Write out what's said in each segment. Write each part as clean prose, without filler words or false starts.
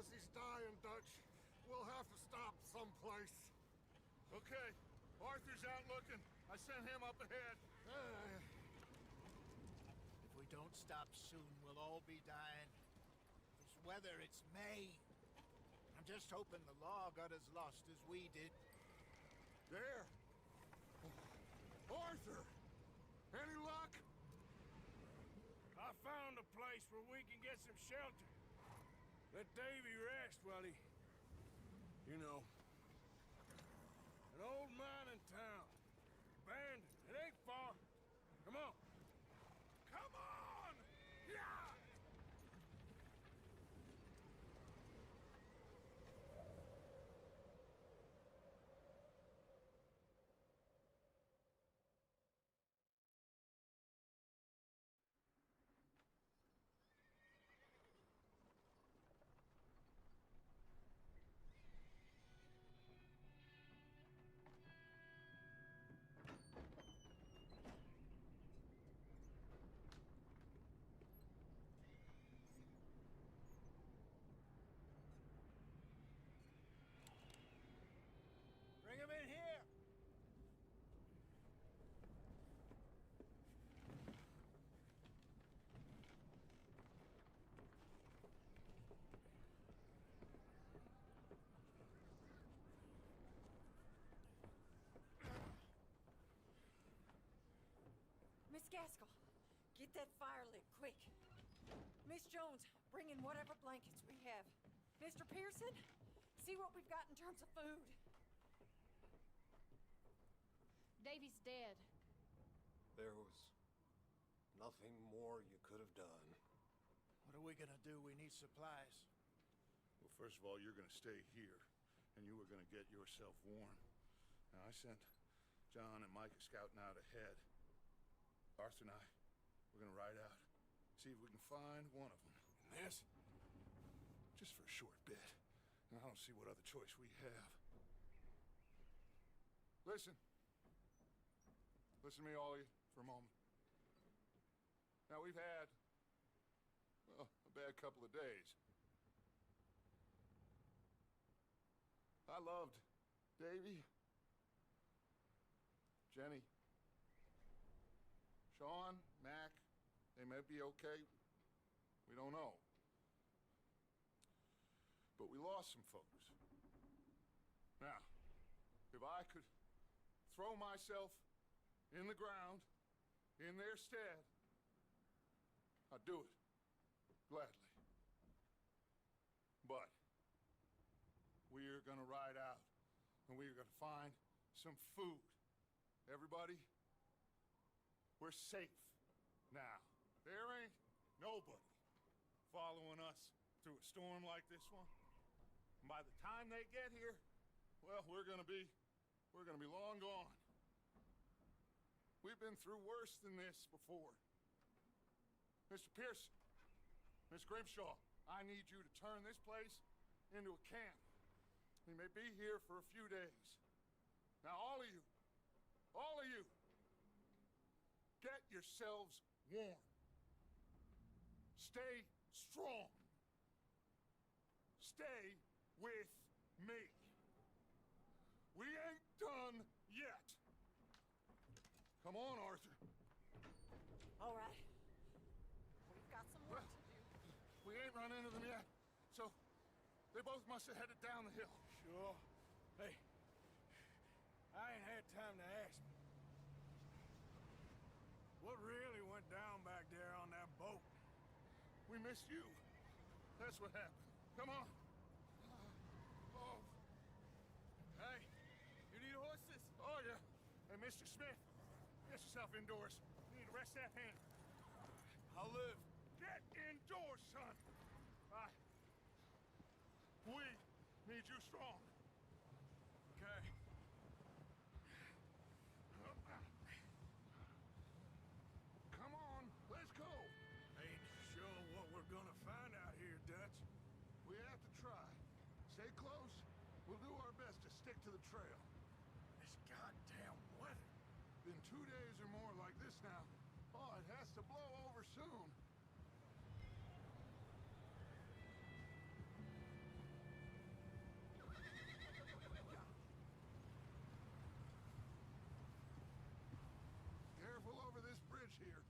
as he's dying, Dutch. We'll have to stop someplace. Okay. Arthur's out looking. I sent him up ahead. If we don't stop soon, we'll all be dying. This weather, it's May. I'm just hoping the law got as lost as we did. There! Arthur! Any luck? I found a place where we can get some shelter. Let Davy rest while he... You know. An old mining town. Abandoned. It ain't far. Come on. Come on! Yeah! Bring him in here! Miss Gaskell, get that fire lit, quick. Miss Jones, bring in whatever blankets we have. Mr. Pearson, see what we've got in terms of food. Davy's dead. There was nothing more you could have done. What are we gonna do? We need supplies. Well, first of all, you're gonna stay here, and you were gonna get yourself warm. Now, I sent John and Micah scouting out ahead. Arthur and I, we're gonna ride out, see if we can find one of them. And this, just for a short bit. And I don't see what other choice we have. Listen. Listen to me, all of you, for a moment. Now, we've had, well, a bad couple of days. I loved Davy, Jenny, Sean, Mac. They may be okay. We don't know. But we lost some folks. Now, if I could throw myself in the ground, in their stead, I'd do it, gladly. But we're gonna ride out, and we're gonna find some food. Everybody, we're safe now. There ain't nobody following us through a storm like this one. And by the time they get here, well, we're gonna be long gone. We've been through worse than this before. Mr. Pearson, Miss Grimshaw, I need you to turn this place into a camp. We may be here for a few days. Now, all of you, get yourselves warm. Stay strong. Stay with me. We ain't done yet. Come on, Arthur. All right. We've got some work to do. We ain't run into them yet, so they both must have headed down the hill. Sure. Hey, I ain't had time to ask. What really went down back there on that boat? We missed you. That's what happened. Come on. Oh. Hey, you need horses? Oh, yeah. Hey, Mr. Smith, get yourself indoors. You need to rest that hand. I'll live. Get indoors, son. We need you strong. Okay. Come on, let's go. Ain't sure what we're gonna find out here, Dutch. We have to try. Stay close. We'll do our best to stick to the trail. This goddamn weather. Been 2 days or more like this now. Oh, it has to blow over soon. bridge here.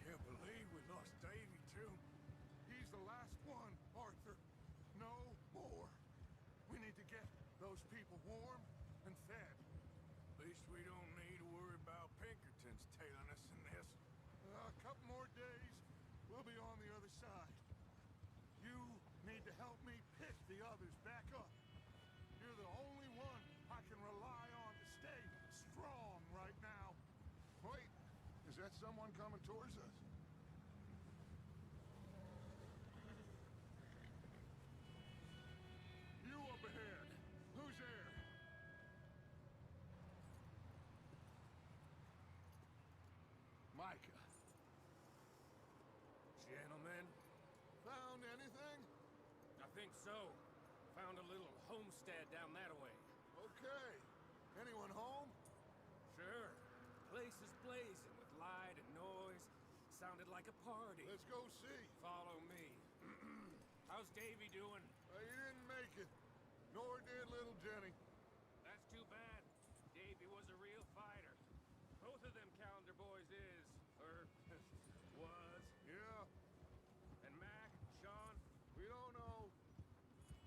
Can't believe we lost Davy, too. He's the last one, Arthur. No more. We need to get those people warm and fed. At least we don't need to worry about Pinkertons tailing us in this. A couple more days, we'll be on the other side. You need to help me pick the others back up. You're the only one I can rely on to stay strong right now. Wait, is that someone coming towards us? You up ahead. Who's there? Micah. Gentlemen, Found anything? I think so. Found a little homestead down that way. Okay. Anyone home? Sure. Place is blazing with light and noise. Sounded like a party. Let's go see. Follow me. How's Davy doing? He didn't make it. Nor did little Jenny. That's too bad. Davy was a real fighter. Both of them calendar boys is, or was. Yeah, And Mac, Sean, we don't know.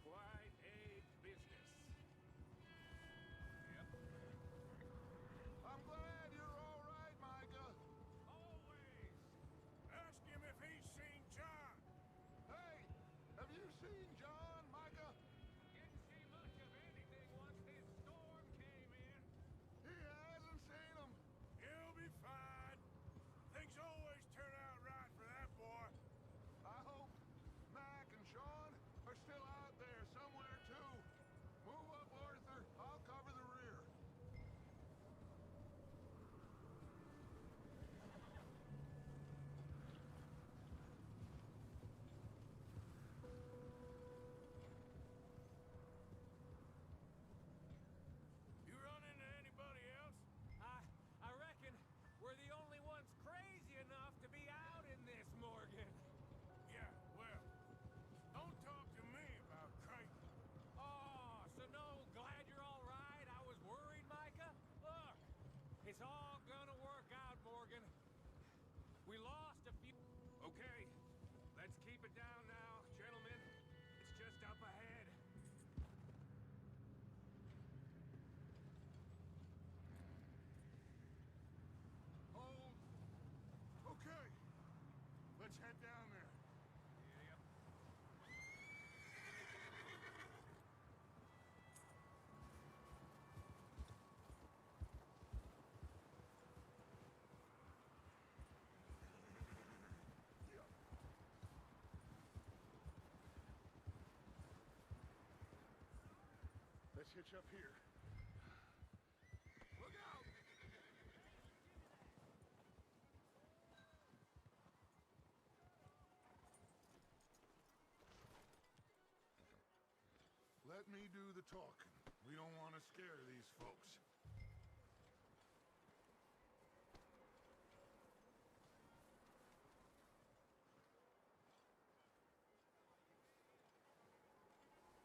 quite a business. Yep. I'm glad you're all right, Micah. Always. Ask him if he's seen John. Hey, have you seen John, Micah? Didn't see much of anything once this storm came in. He hasn't seen him. He'll be fine. Things always turn out right for that boy. I hope Mac and Sean are still out there somewhere, too. Move up, Arthur. I'll cover the rear. You run into anybody else? I reckon we're the only ones crazy enough to be out in this, Morgan. Yeah, well, don't talk to me about crazy. Oh, so no, glad you're all right. I was worried, Micah. Look, it's all gonna work out, Morgan. We lost a few... Okay, let's keep it down now, gentlemen. It's just up ahead. Hold. Okay. Let's head down there. Yep. Let's hitch up here. Look out! Let me do the talking. We don't want to scare these folks.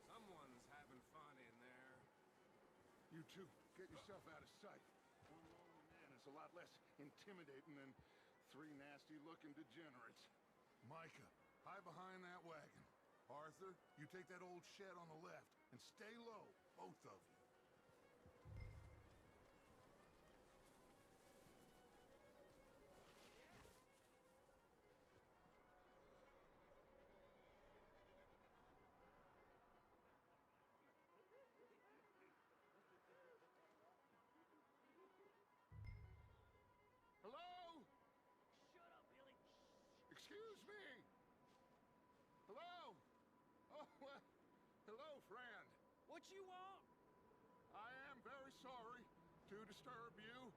Someone's having fun in there. You two, get yourself out of sight. One lonely man is a lot less intimidating than three nasty-looking degenerates. Micah, hide behind that wagon. Arthur, you take that old shed on the left and stay low, both of you. Hello? Shut up, Billy. Excuse me. Hello? Oh, well, hello, friend. What you want? I am very sorry to disturb you.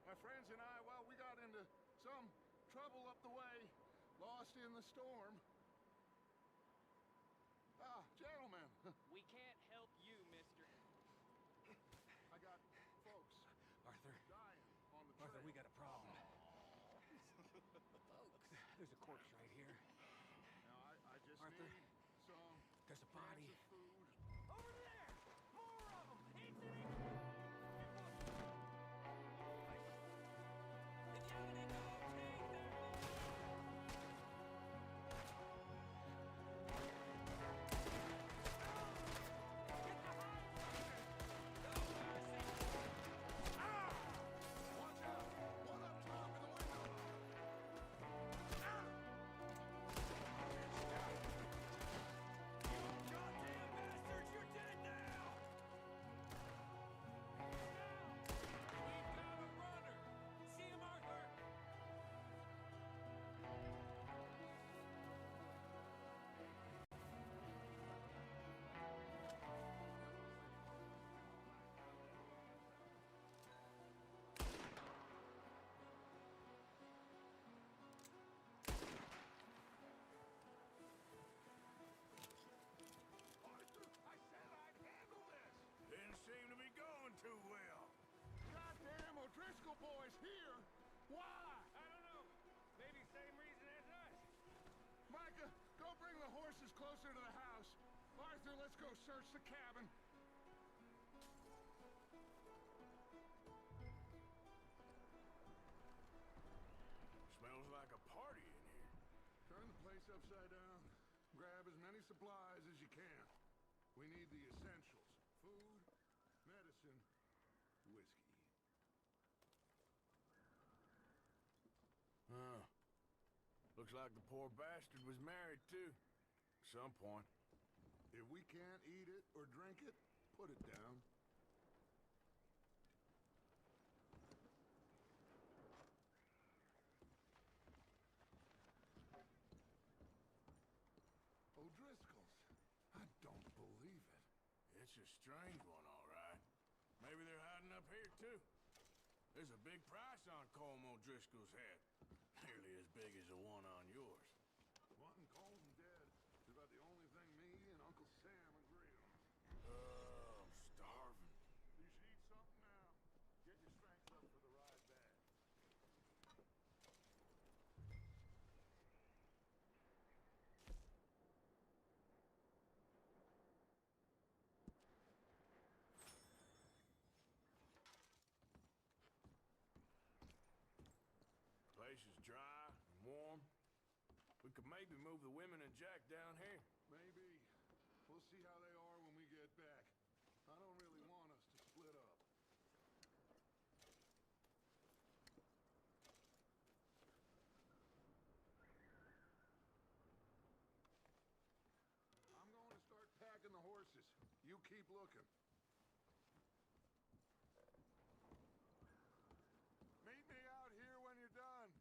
My friends and I, well, we got into some trouble up the way, lost in the storm. Gentlemen, We can't help you, mister. I got folks Arthur. dying on the trail. Arthur, we got a problem. Folks. There's a corpse right here. Now, I just Arthur. need some There's a body. Food. Over there! More of them! Anthony! Watch out! One up top in the window! Goddamn bastards, you're dead now! We've got a runner! See him, Arthur? Arthur, I said I'd handle this! Didn't seem to be going too well. Goddamn O'Driscoll boys here! Why? I don't know. Maybe same reason as us. Micah, go bring the horses closer to the house. Arthur, let's go search the cabin. Smells like a party in here. Turn the place upside down. Grab as many supplies as you can. We need the essentials. Food, medicine, whiskey. Huh. Looks like the poor bastard was married, too. At some point. If we can't eat it or drink it, put it down. O'Driscoll's. I don't believe it. It's a strange one, all right. Maybe they're hiding up here, too. There's a big price on Colm O'Driscoll's head. Nearly as big as the one on yours. Wanting Colm dead is about the only thing me and Uncle Sam agree on. Oh, I'm starving. You should eat something now. Get your strength up for the ride back. Place is dry and warm. We could maybe move the women and Jack down here. Maybe. We'll see how they are when we get back. I don't really want us to split up. I'm going to start packing the horses. You keep looking. Meet me out here when you're done.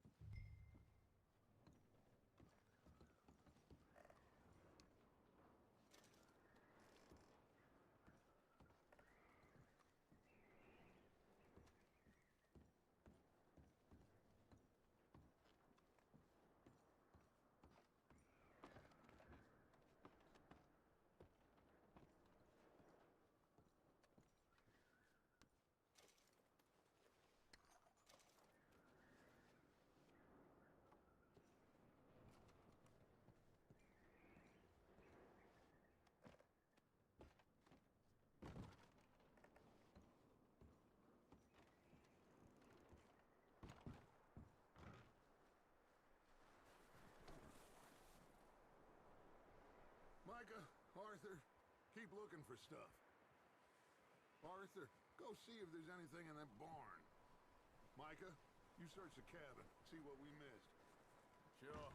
Micah, Arthur, keep looking for stuff. Arthur, go see if there's anything in that barn. Micah, you search the cabin, see what we missed. Sure.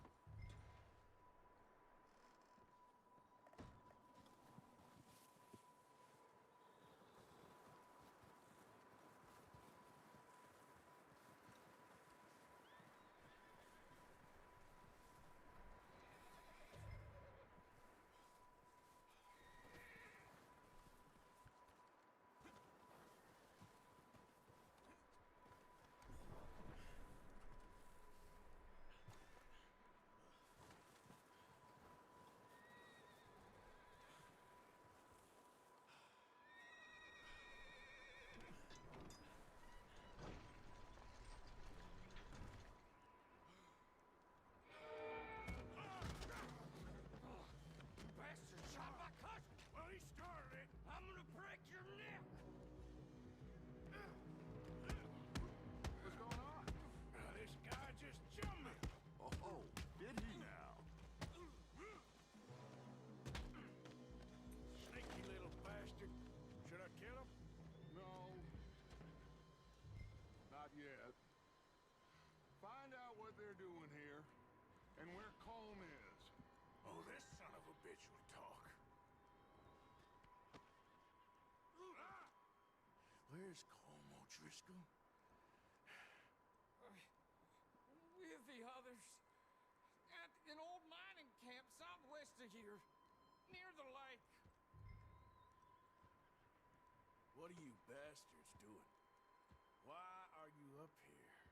and where Colm is. Oh, this son of a bitch will talk. Where's Colm O'Driscoll? With the others. At an old mining camp southwest of here. Near the lake. What are you bastards doing? Why are you up here?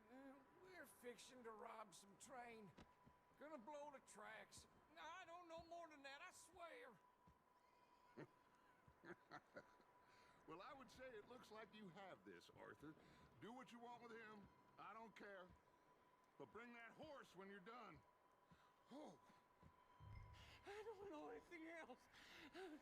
We're fixing to rob some train. Gonna blow the tracks. I don't know more than that, I swear. Well, I would say it looks like you have this, Arthur. Do what you want with him. I don't care. But bring that horse when you're done. Oh. I don't know anything else. Okay.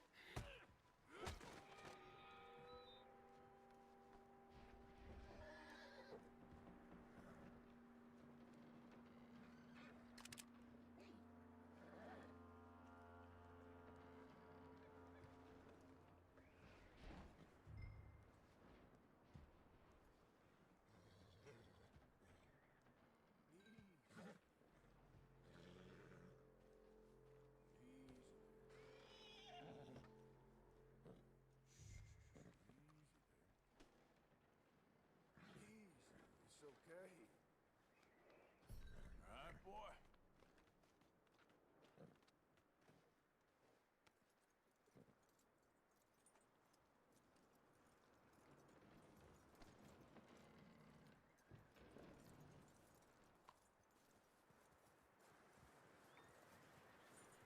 All right, boy.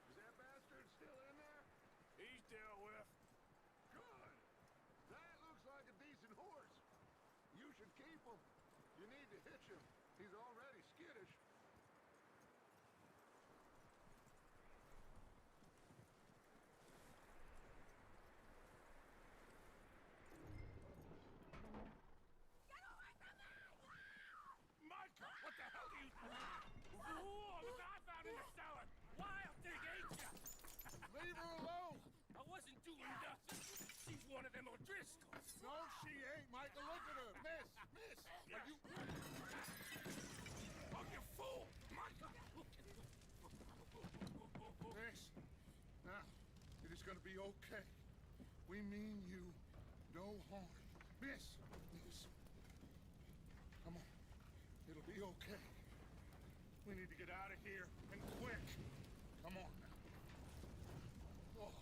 Is that bastard still in there? He's dealt with. Good. That looks like a decent horse. You should keep him. You need to hitch him. He's already skittish. Micah, what the hell do you... Whoa, look, I found in the cellar. Wild thing, ain't ya? Leave her alone. I wasn't doing nothing. She's one of them O'Driscolls. No, she ain't, Micah. Look at her. Miss, are you... Oh, you fool! Micah! Miss, now, it is gonna be okay. We mean you no harm. Miss. Come on. It'll be okay. We need to get out of here, and quick. Come on now. Oh.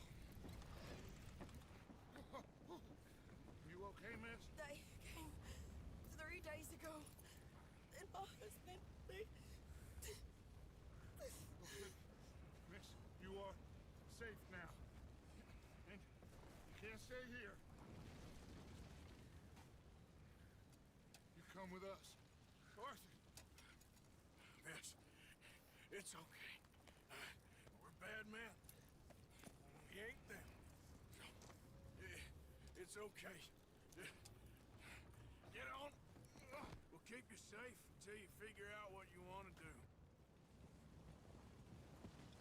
You okay, miss? They came 3 days ago. And my husband, they... Okay. Miss, you are safe now. And you can't stay here. You come with us. Arthur. Miss, it's okay. We're bad men. We ain't them. It's okay. Get on. We'll keep you safe until you figure out what you want to do.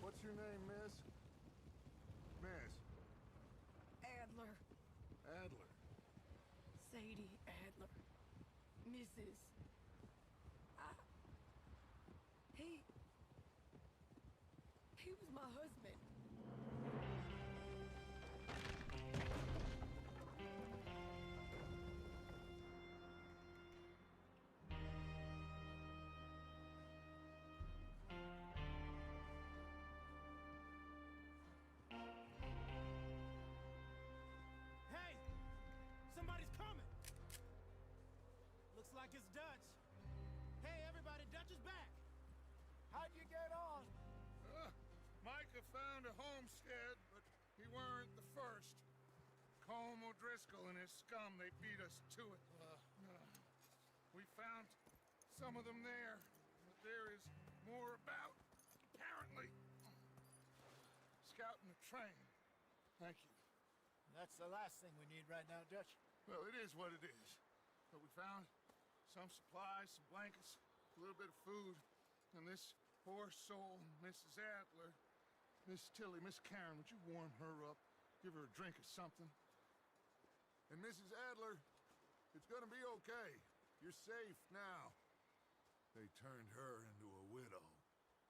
What's your name, miss? Miss. Adler. Adler. Sadie Adler. Mrs. He was my husband. Hey! Somebody's coming! Looks like it's Dutch. Hey, everybody, Dutch is back! How'd you get on? Micah found a homestead, but he weren't the first. Colm O'Driscoll and his scum, they beat us to it. We found some of them there, but there is more about, apparently. Scouting the train. Thank you. That's the last thing we need right now, Dutch. Well, it is what it is. But we found some supplies, some blankets, a little bit of food, and this poor soul, Mrs. Adler, Miss Tilly, Miss Karen, would you warm her up? Give her a drink or something? And Mrs. Adler, it's gonna be okay. You're safe now. They turned her into a widow,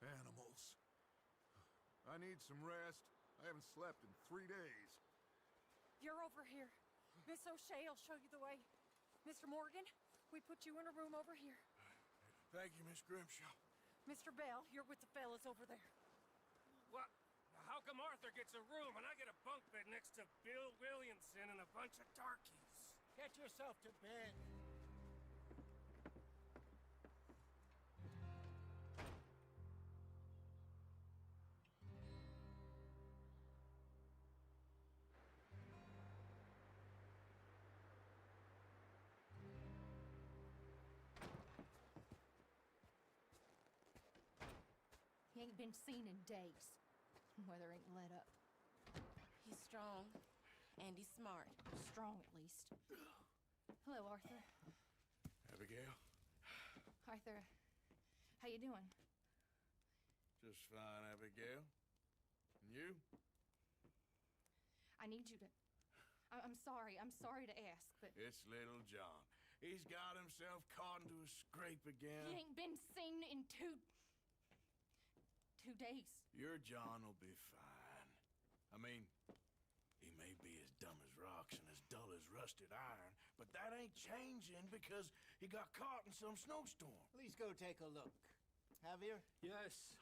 Animals. I need some rest. I haven't slept in 3 days. You're over here. Miss O'Shea will show you the way. Mr. Morgan, we put you in a room over here. Thank you, Miss Grimshaw. Mr. Bell, you're with the fellas over there. What? How come Arthur gets a room and I get a bunk bed next to Bill Williamson and a bunch of darkies? Get yourself to bed. He ain't been seen in days. Weather ain't let up. He's strong, and he's smart. Strong, at least. Hello, Arthur. Abigail? Arthur, how you doing? Just fine, Abigail. And you? I need you to... I'm sorry to ask, but... It's little John. He's got himself caught into a scrape again. He ain't been seen in 2 days. Your John will be fine. I mean, he may be as dumb as rocks and as dull as rusted iron, but that ain't changing because he got caught in some snowstorm. Please go take a look. Javier? Yes.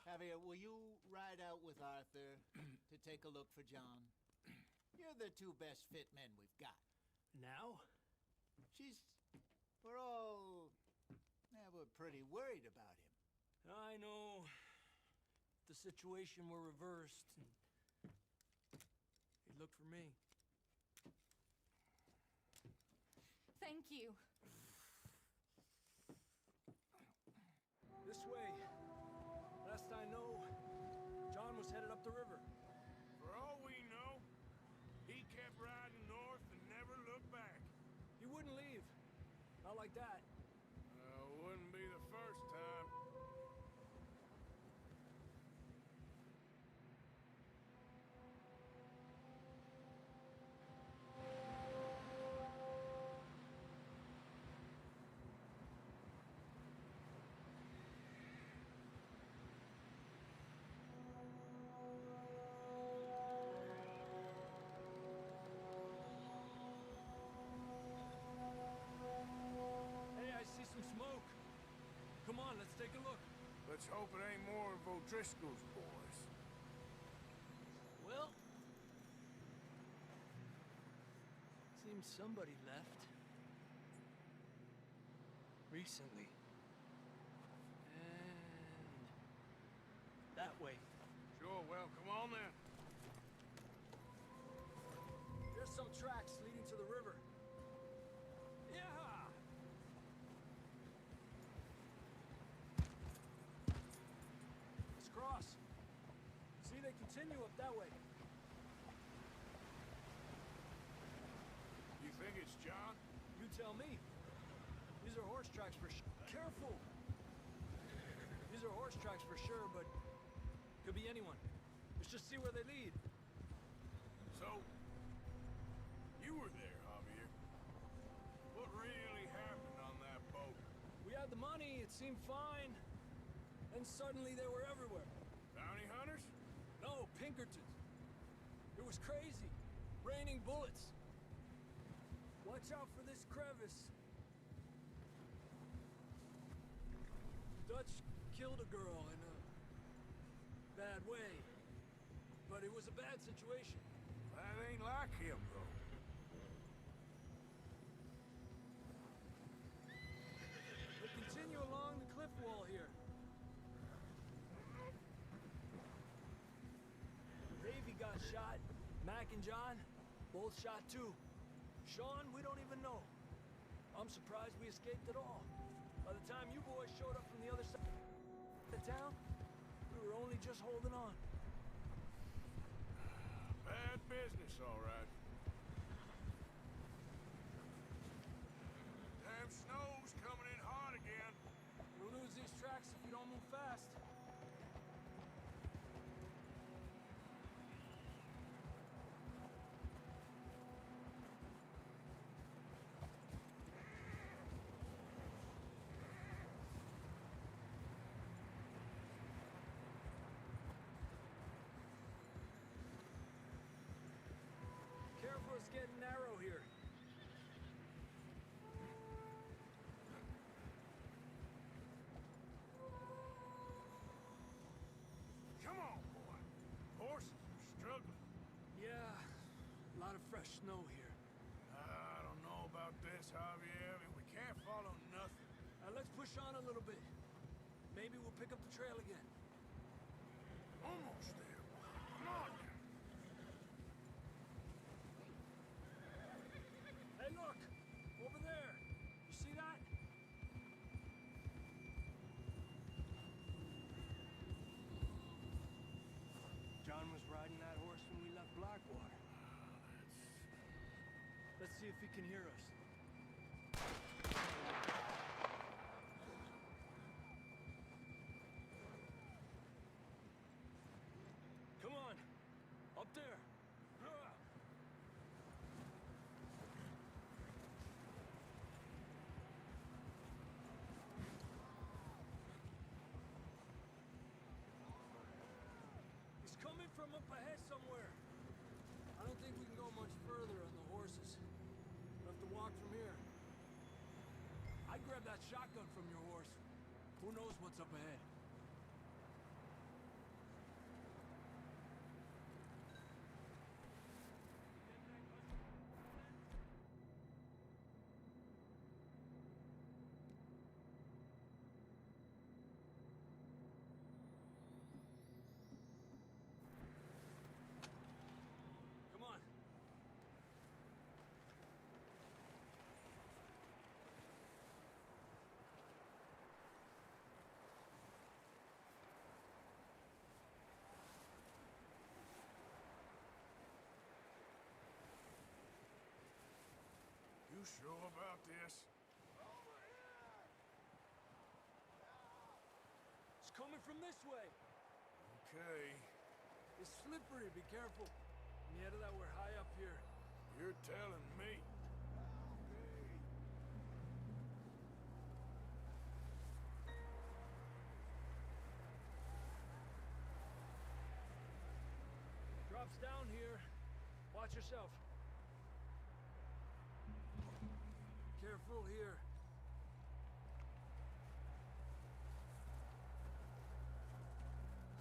Javier, will you ride out with Arthur to take a look for John? You're the 2 best fit men we've got. Now? We're pretty worried about him. I know. The situation were reversed, and he'd look for me. Thank you. This way. Last I know, John was headed up the river. For all we know, he kept riding north and never looked back. He wouldn't leave. Not like that. Wouldn't be the first time. Hey, I see some smoke. Come on, let's take a look. Let's hope it ain't more of O'Driscoll's boys. Well, seems somebody left. Recently. And that way. Sure, well, come on then. There's some tracks leading to the river. Yeah! Let's cross. See, they continue up that way. You think it's John? You tell me. These are horse tracks for sure. Careful! These are horse tracks for sure, but could be anyone. Let's just see where they lead. So, you were there, Javier. What really happened on that boat? We had the money, it seemed fine. Then suddenly they were everywhere. Bounty hunters? No, Pinkertons. It was crazy. Raining bullets. Watch out for this crevice. Dutch killed a girl in a bad way. But it was a bad situation. That ain't like him, though. They continue along the cliff wall here. Davey got shot. Mac and John, both shot too. Sean, we don't even know. I'm surprised we escaped at all. By the time you boys showed up from the other side of town, we were only just holding on. Bad business, all right. Damn snow's coming in hot again. We'll lose these tracks if we don't move fast. It's getting narrow here. Come on, boy. Horses are struggling. Yeah, a lot of fresh snow here. I don't know about this, Javier. I mean, we can't follow nothing. Let's push on a little bit. Maybe we'll pick up the trail again. Almost there. Come on now. Hey, look! Over there! You see that? John was riding that horse when we left Blackwater. Let's see if he can hear us. Come on! Up there! He's coming from up ahead somewhere. I don't think we can go much further on the horses. We'll have to walk from here. I'd grab that shotgun from your horse. Who knows what's up ahead? Come on. You sure about this? It's coming from this way. Okay. It's slippery. Be careful. Mierda, we're high up here. You're telling me. Drops down here. Watch yourself. Careful here.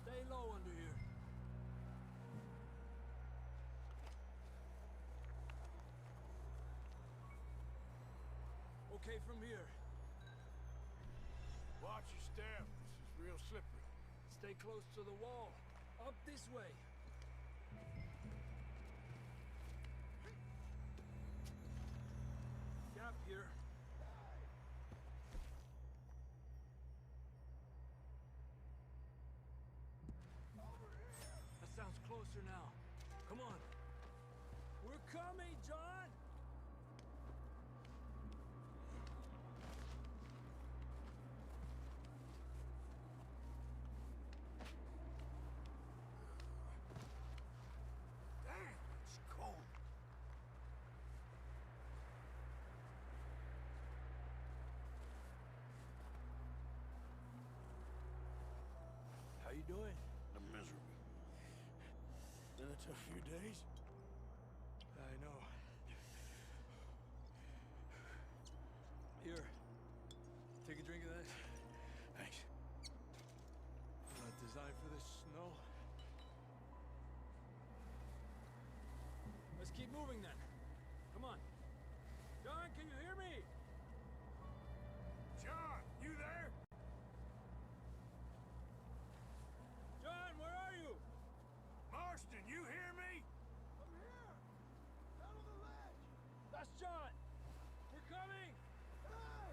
Stay low under here. Okay from here. Watch your step. This is real slippery. Stay close to the wall. Up this way. Gap here. That sounds closer now. Come on. We're coming, John! Damn, it's cold. How you doing? I'm miserable. Been a tough few days. I know. Here. Take a drink of that. Thanks. Not designed for this snow. Let's keep moving then. Come on. John, can you hear me? John, you there? John, where are you? Marston, you hear me? I'm here! Down on the ledge! That's John. We're coming. Hey!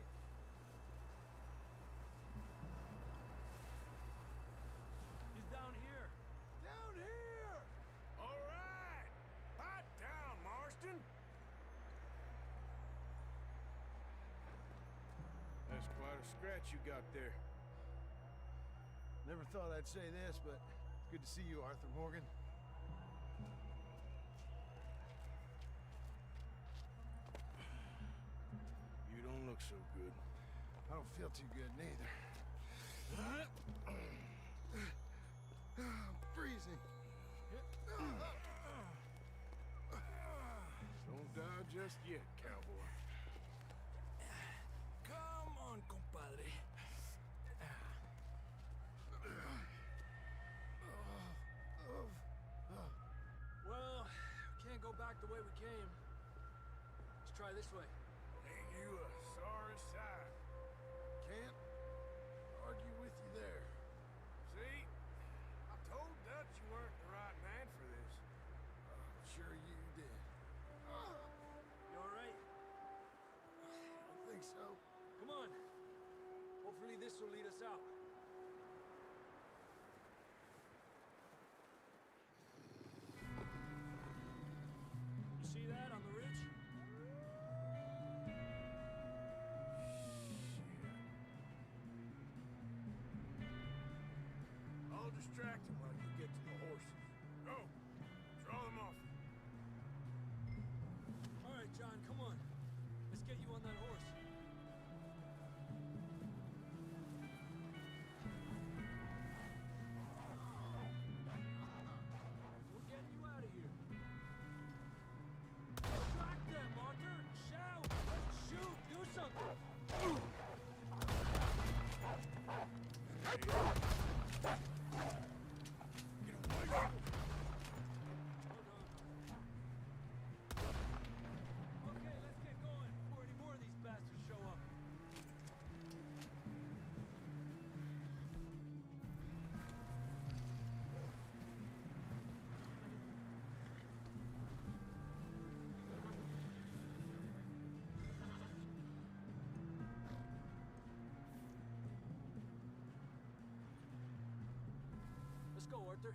He's down here. Down here! All right. Hot down, Marston. That's quite a scratch you got there. Never thought I'd say this, but it's good to see you, Arthur Morgan. You don't look so good. I don't feel too good neither. I'm freezing. So just yet, cowboy. Come on, compadre. Well, can't go back the way we came. Let's try this way. Ain't you a sorry sight? Can't argue with you there. See? I told Dutch you weren't the right man for this. I'm sure you did. You all right? I don't think so. Come on. Hopefully this will lead us out. You see that on the ridge? I'll distract him while you get to the horses. Go! Draw them off. All right, John, come on. Let's get you on that horse. We're getting you out of here. Track them, Arthur! Shout! Shoot! Do something! Okay, let's get going before any more of these bastards show up. Let's go, Arthur.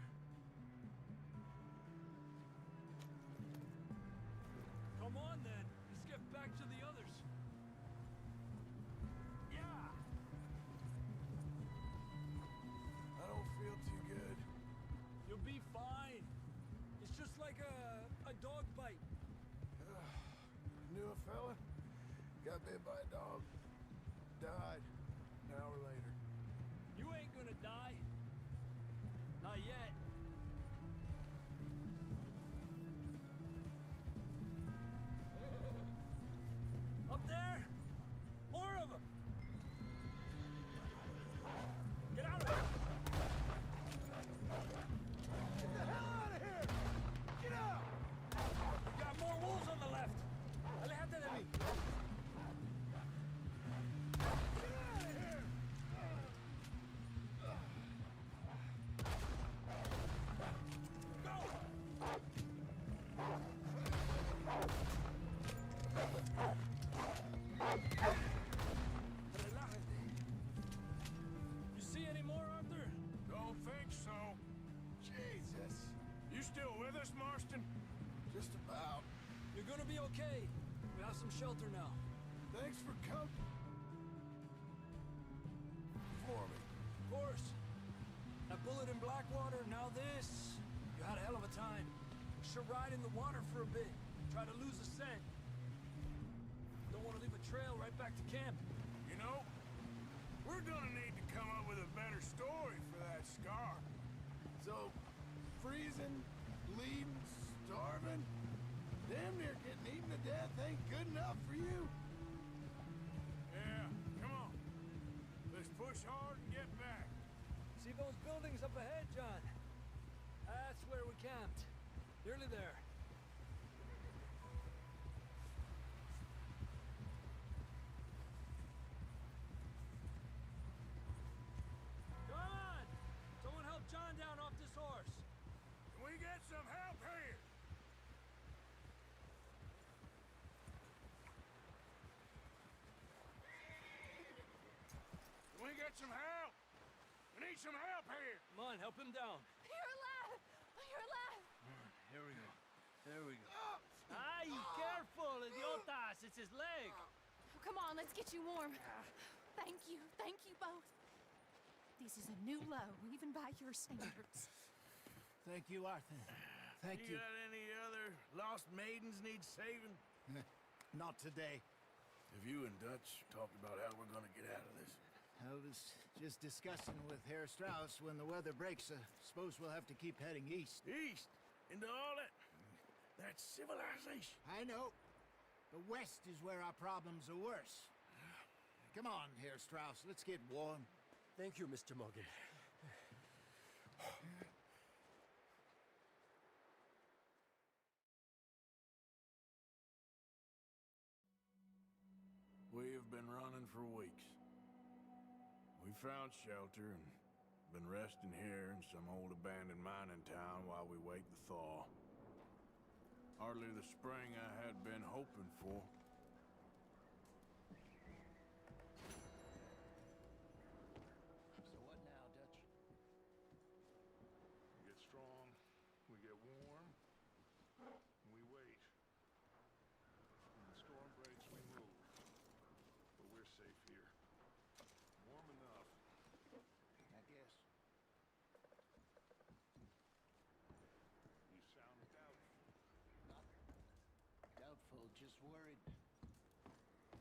Come on, then. Let's get back to the others. Yeah! I don't feel too good. You'll be fine. It's just like a dog bite. Knew a fella, got bit by a dog, died an hour later. You ain't gonna die. Not yet. Up there! More of them! Get out of here! Get the hell out of here! Get out! We got more wolves on the left! Alejate de mí! Get out of here! Relájate. You see any more, Arthur? Don't think so. Jesus! You still with us, Marston? Just about. You're gonna be okay. We have some shelter now. Thanks for coming. For me. Of course. That bullet in Blackwater, now this. You had a hell of a time. Should ride in the water for a bit. Try to lose the scent. Don't want to leave a trail right back to camp. You know, we're gonna need to come up with a better story for that scar. So, freezing, bleeding, starving, damn near getting eaten to death ain't good enough for you? Yeah, come on. Let's push hard and get back. See those buildings up ahead, John? That's where we camped. Nearly there. Come on! Someone help John down off this horse. Can we get some help here? Can we get some help? We need some help here. Come on, help him down. You're alive! You're alive! Here we go. There we go. Ay, careful, idiotas! It's his leg. Come on, let's get you warm. Thank you both. This is a new low, even by your standards. Thank you, Arthur. Thank you. got any other lost maidens need saving? Not today. Have you and Dutch talked about how we're gonna get out of this? I was just discussing with Herr Strauss when the weather breaks. Suppose we'll have to keep heading east. East? Into all that civilization. I know. The west is where our problems are worse. Come on here, Strauss. Let's get warm. Thank you, Mr. Morgan. We've been running for weeks. We found shelter and been resting here in some old abandoned mining town while we wait the thaw. Hardly the spring I had been hoping for. So what now, Dutch? We get strong, we get warm, and we wait. When the storm breaks, we move. But we're safe here. Warm enough. I guess. You sound doubtful. Not doubtful, just worried.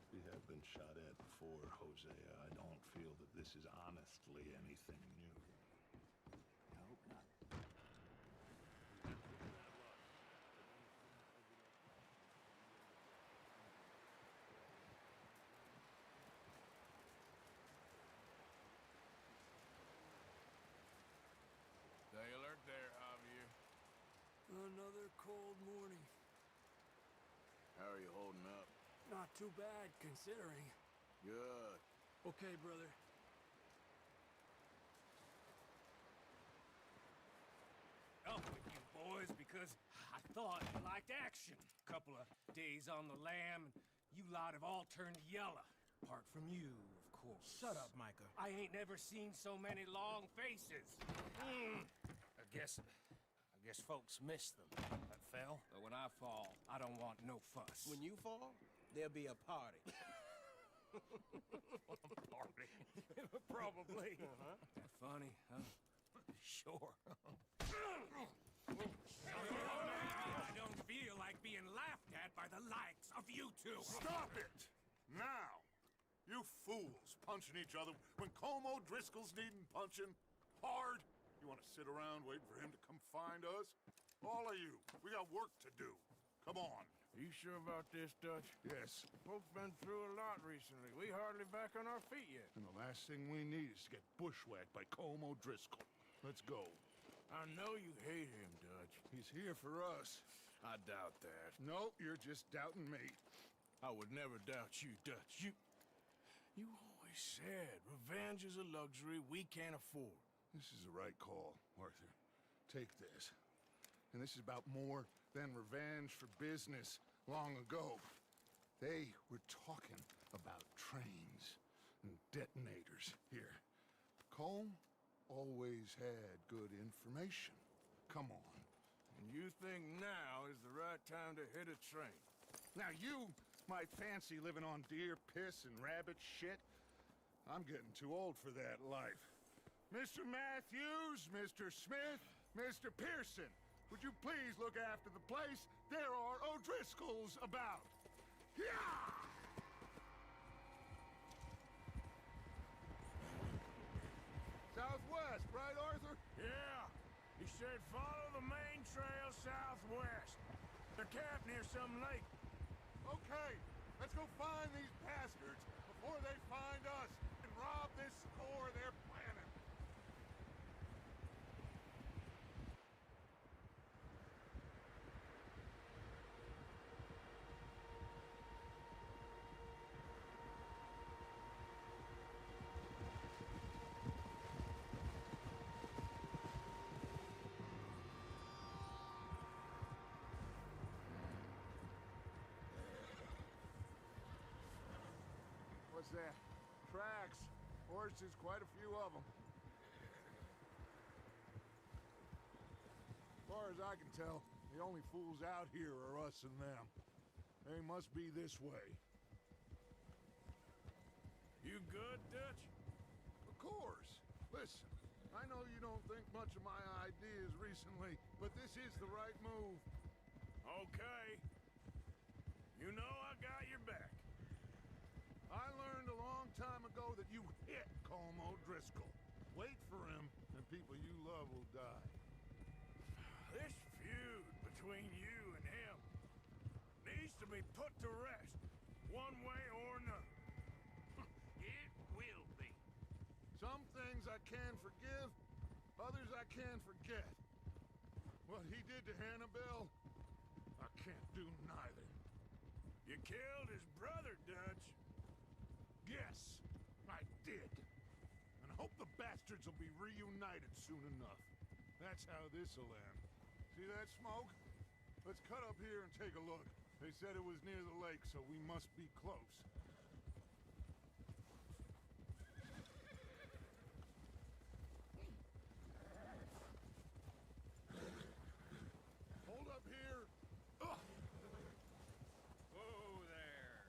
We have been shot at before, Hosea. I don't feel that this is honestly anything new. I hope not. Stay alert there, Javier. Another cold morning. How are you holding up? Not too bad, considering. Good. Okay, brother. Up with you boys because I thought you liked action. Couple of days on the lam, and you lot have all turned yellow. Apart from you, of course. Shut up, Micah. I ain't never seen so many long faces. I guess folks miss them. That fell. But when I fall, I don't want no fuss. When you fall, there'll be a party. Party. Probably. Funny, huh? Sure. I don't feel like being laughed at by the likes of you two. Stop it! Now! You fools punching each other when Como Driscoll's needing punching hard. You want to sit around waiting for him to come find us? All of you, we got work to do. Come on. You sure about this, Dutch? Yes. Folks been through a lot recently. We hardly back on our feet yet. And the last thing we need is to get bushwhacked by Como Driscoll. Let's go. I know you hate him, Dutch. He's here for us. I doubt that. No, you're just doubting me. I would never doubt you, Dutch. You always said revenge is a luxury we can't afford. This is the right call, Arthur. Take this. And this is about more than revenge for business long ago. They were talking about trains and detonators here. Colm always had good information. Come on. And you think now is the right time to hit a train? Now you might fancy living on deer piss and rabbit shit. I'm getting too old for that life. Mr. Matthews, Mr. Smith, Mr. Pearson, would you please look after the place? There are O'Driscolls about. Yeah! Southwest, right, Arthur? Yeah. He said follow the main trail southwest. They're camped near some lake. Okay, let's go find these bastards before they find us and rob this score they're planning. What's that? Tracks. Horses, quite a few of them. As far as I can tell, the only fools out here are us and them. They must be this way. You good, Dutch? Of course. Listen, I know you don't think much of my ideas recently, but this is the right move. Okay. You know I got your back. I learned a long time ago that you hit Como Driscoll. Wait for him, and people you love will die. This feud between you and him needs to be put to rest. one way or another. It will be. Some things I can forgive, others I can forget. What he did to Annabelle, I can't do neither. You killed his brother, Dutch. Yes, I did. And I hope the bastards will be reunited soon enough. That's how this'll end. See that smoke? Let's cut up here and take a look. They said it was near the lake, so we must be close. Hold up here. Ugh. Whoa there.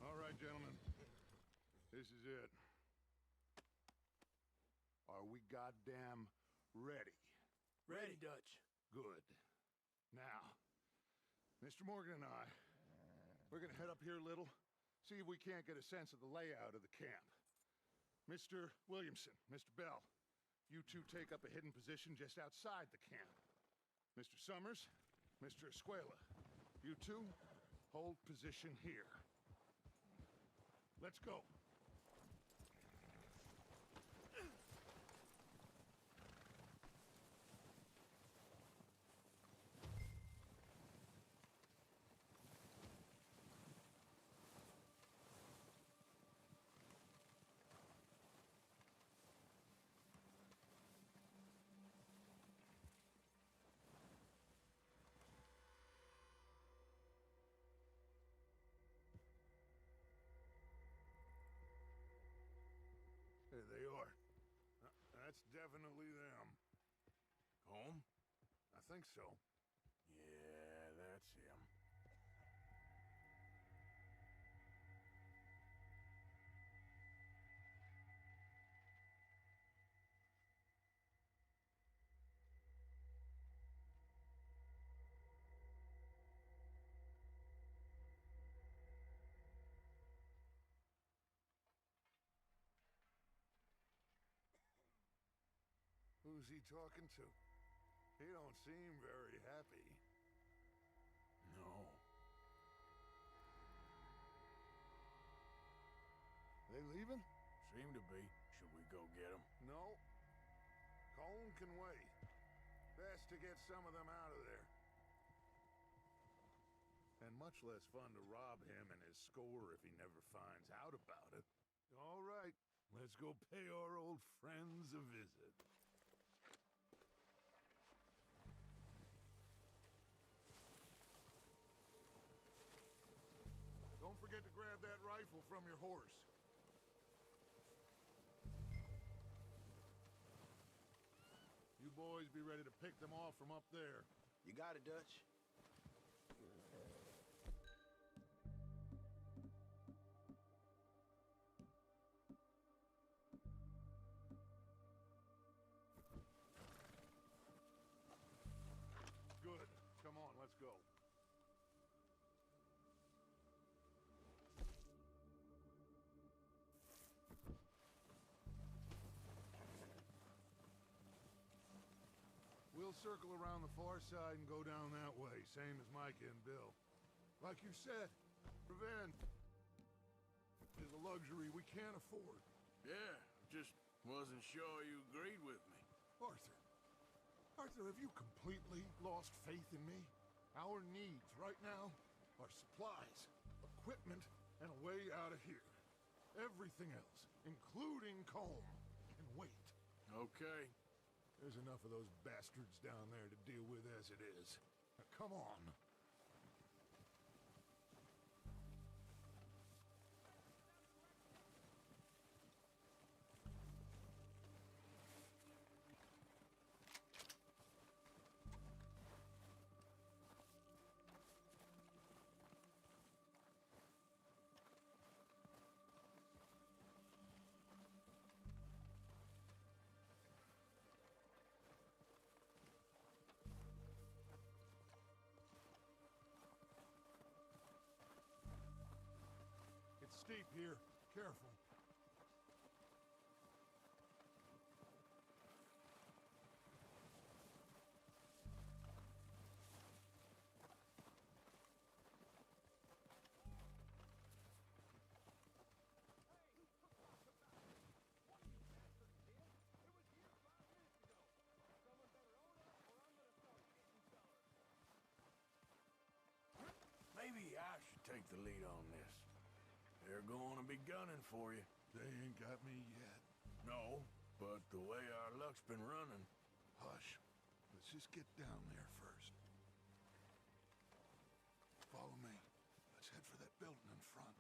All right, gentlemen. This is it. Are we goddamn ready? Ready, Dutch. Good. Now, Mr. Morgan and I, we're gonna head up here a little, see if we can't get a sense of the layout of the camp. Mr. Williamson, Mr. Bell, you two take up a hidden position just outside the camp. Mr. Summers, Mr. Escuela, you two hold position here. Let's go. There they are. That's definitely them. Home? I think so. Yeah, that's him. Who's he talking to? He don't seem very happy. No. They leaving? Seem to be. Should we go get him? No. Colin can wait. Best to get some of them out of there. And much less fun to rob him and his score if he never finds out about it. All right, let's go pay our old friends a visit. Don't forget to grab that rifle from your horse. You boys be ready to pick them off from up there. You got it, Dutch. Good. Come on, let's go. We'll circle around the far side and go down that way, same as Micah and Bill. Like you said, revenge is a luxury we can't afford. Yeah, just wasn't sure you agreed with me. Arthur. Arthur, have you completely lost faith in me? Our needs right now are supplies, equipment, and a way out of here. Everything else, including Colm, can wait. Okay. There's enough of those bastards down there to deal with as it is. Now, come on. It's steep here. Careful. the lead on this. They're going to be gunning for you. They ain't got me yet. No, but the way our luck's been running... Hush. Let's just get down there first. Follow me. Let's head for that building in front.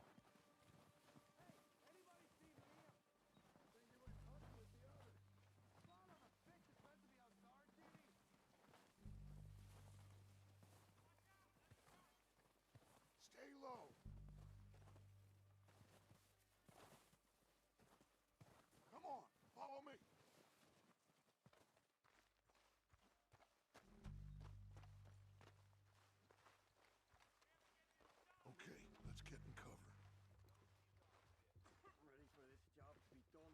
Stay low. Come on, follow me. Okay, let's get in cover. Ready for this job to be done?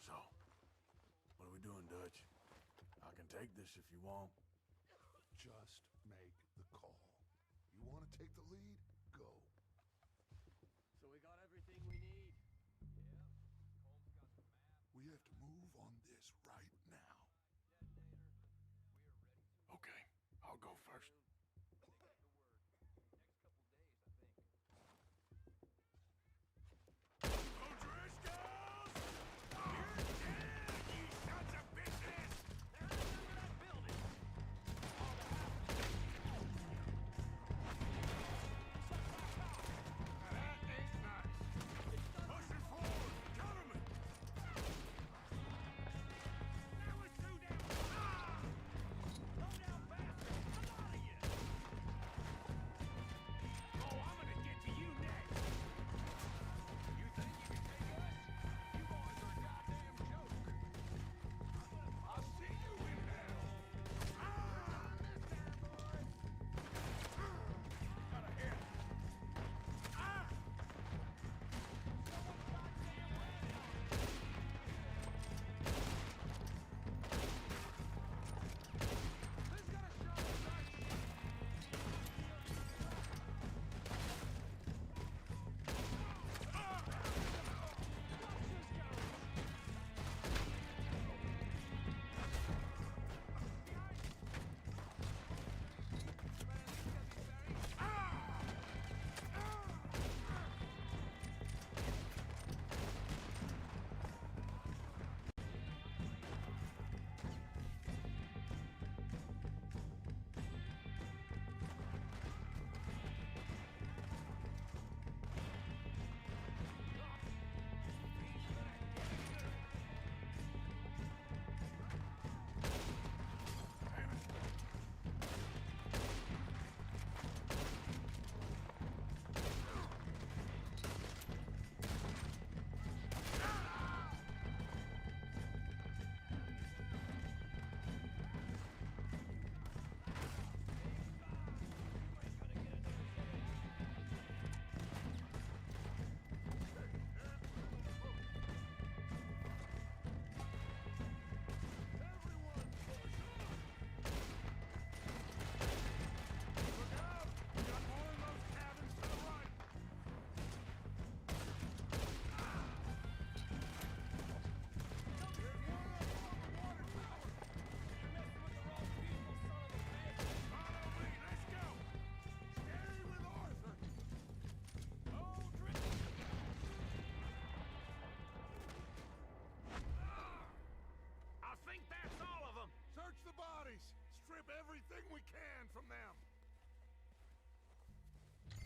So, what are we doing, Dutch? I can take this if you want. Just make the call. You want to take the lead? Go. So we got everything we need. We have to move on this right now. Okay, I'll go first. Search the bodies! Strip everything we can from them!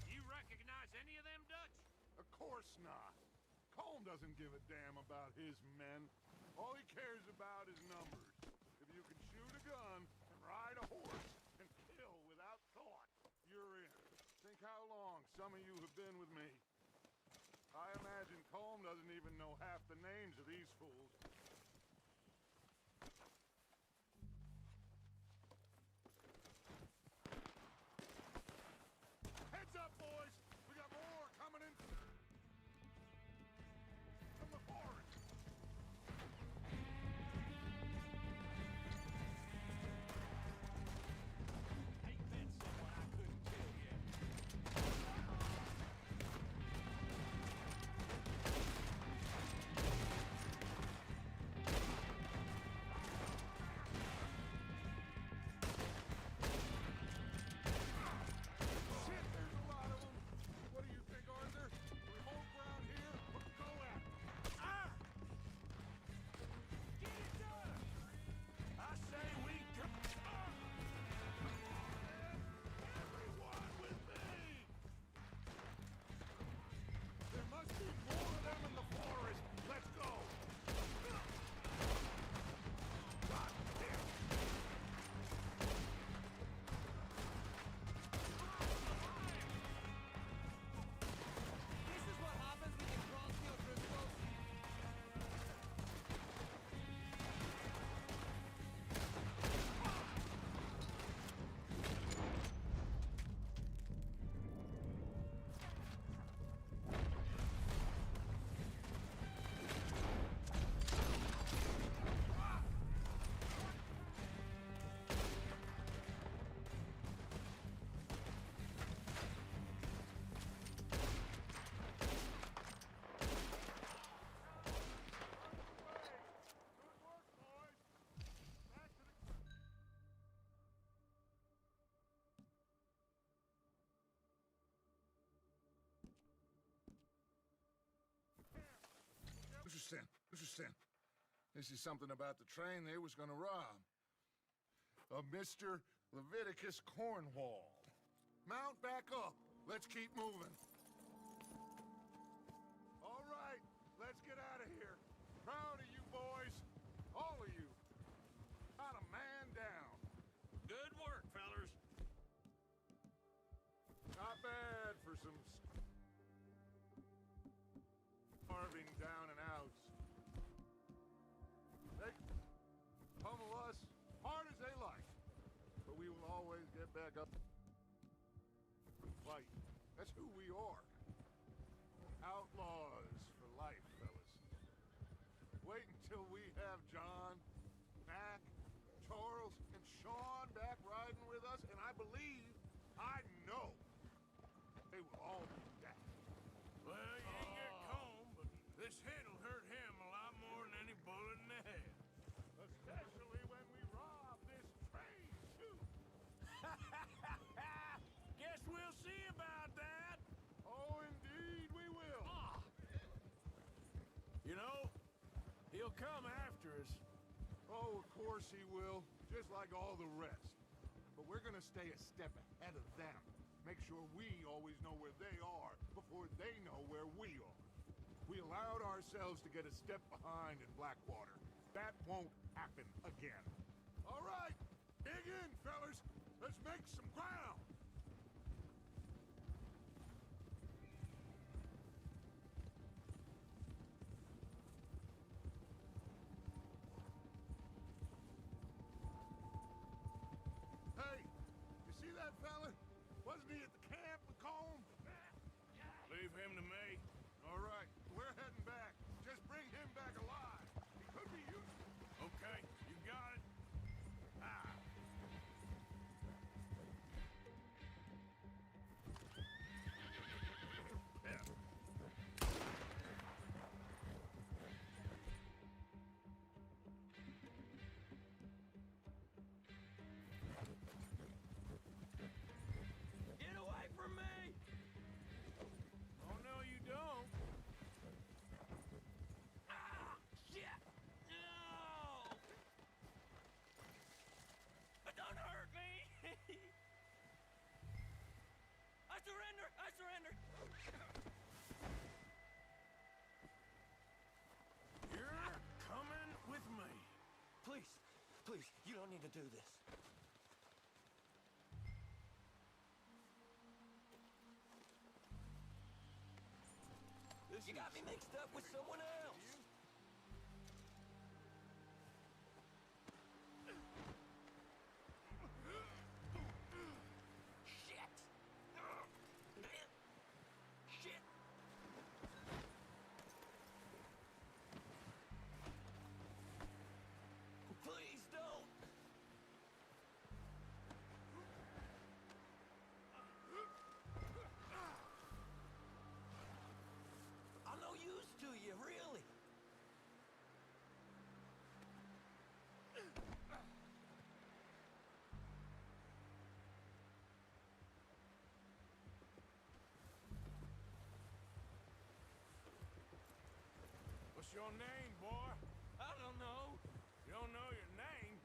You recognize any of them, Dutch? Of course not. Colm doesn't give a damn about his men. All he cares about is numbers. If you can shoot a gun and ride a horse and kill without thought, you're in. Think how long some of you have been with me. I imagine Colm doesn't even know half the names of these fools. Heads up, boys! We got more coming in from the forest. Ain't been someone I couldn't kill yet. Interesting. This is something about the train they was gonna rob. Of Mr. Leviticus Cornwall. Mount back up. Let's keep moving. All right, let's get out of here. Proud of you boys. All of you. Not a man down. Good work, fellers. Not bad for some starving down and outs. They pummel us hard as they like, but we will always get back up and fight. That's who we are. Outlaws for life, fellas. Wait until we have John, Mac, Charles, and Sean back riding with us, and I believe, I know, they will all be back. Well, you ain't get comb, but this hit'll hurt him a lot more than any bullet in the head. Especially when we rob this train, too. Guess we'll see about that. Oh, indeed we will. You know, he'll come after us. Oh, of course he will, just like all the rest. But we're gonna stay a step ahead of them. Make sure we always know where they are before they know where we are. We allowed ourselves to get a step behind in Blackwater. That won't happen again. All right, dig in, fellas. Let's make some ground. Hey, you see that fella? Wasn't he at the camp with Colm? Leave him to me. All right, we're heading back. Just bring him back alive. He could be useful. Okay, you got it. Ah. Get away from me! Oh, no, you don't. Ah! Shit! No! Don't hurt me! I surrender! I surrender! You're coming with me. Please, please, you don't need to do this. You got me mixed up with someone else. Shit! Shit! Please don't! I'm no use to you, really. What's your name, boy? I don't know. You don't know your name?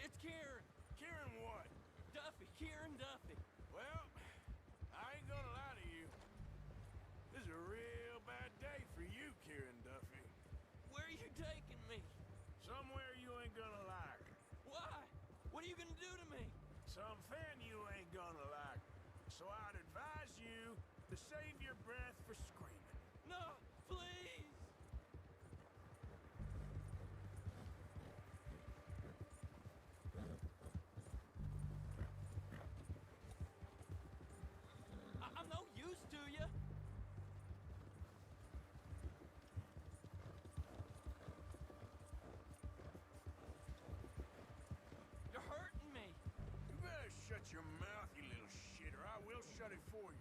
It's Kieran. Kieran what? Duffy. Kieran Duffy. Well, I ain't gonna lie to you. This is a real bad day for you, Kieran Duffy. Where are you taking me? Somewhere you ain't gonna like. Why? What are you gonna do to me? Something you ain't gonna like. So I'd advise you to save your breath for screaming. No, please. I'm no use to you. You're hurting me. You better shut your mouth, you little shit, or I will shut it for you.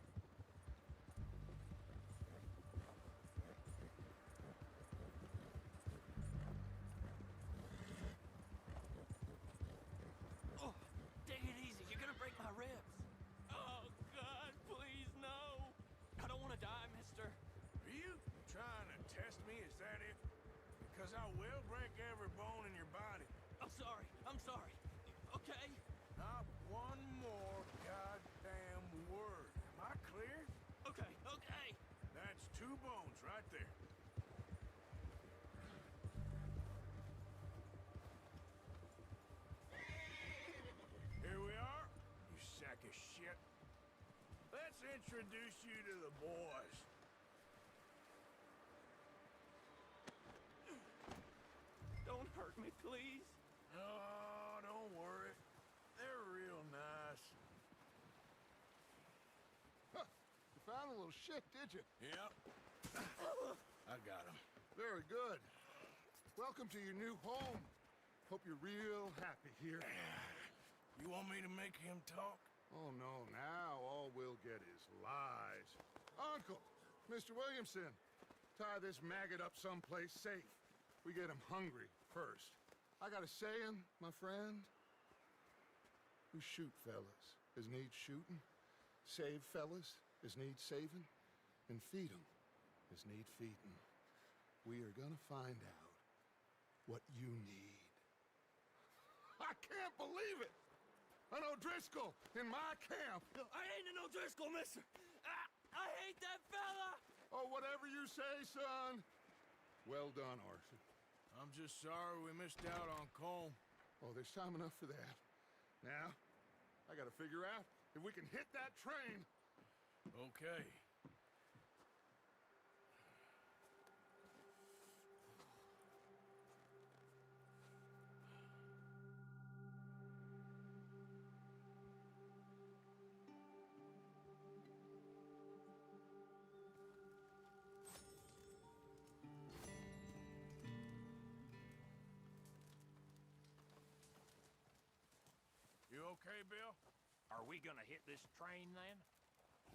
Oh, take it easy. You're gonna break my ribs. Oh, God, please, no. I don't want to die, mister. Are you trying to test me? Is that it? Because let's introduce you to the boys. Don't hurt me, please. Oh, don't worry. They're real nice. Huh. You found a little shit, did you? Yep. I got him. Very good. Welcome to your new home. Hope you're real happy here. You want me to make him talk? Oh, no. Now all we'll get is lies. Uncle, Mr. Williamson, tie this maggot up someplace safe. We get him hungry first. I got a saying, my friend. We shoot fellas as need shooting, save fellas as need saving, and feed 'em as need feeding. We are gonna find out what you need. I can't believe it! An O'Driscoll in my camp! I ain't an O'Driscoll, mister! I hate that fella! Oh, whatever you say, son. Well done, Arthur. I'm just sorry we missed out on Colm. Oh, there's time enough for that. Now, I gotta figure out if we can hit that train. Okay. You okay, Bill? Are we gonna hit this train then?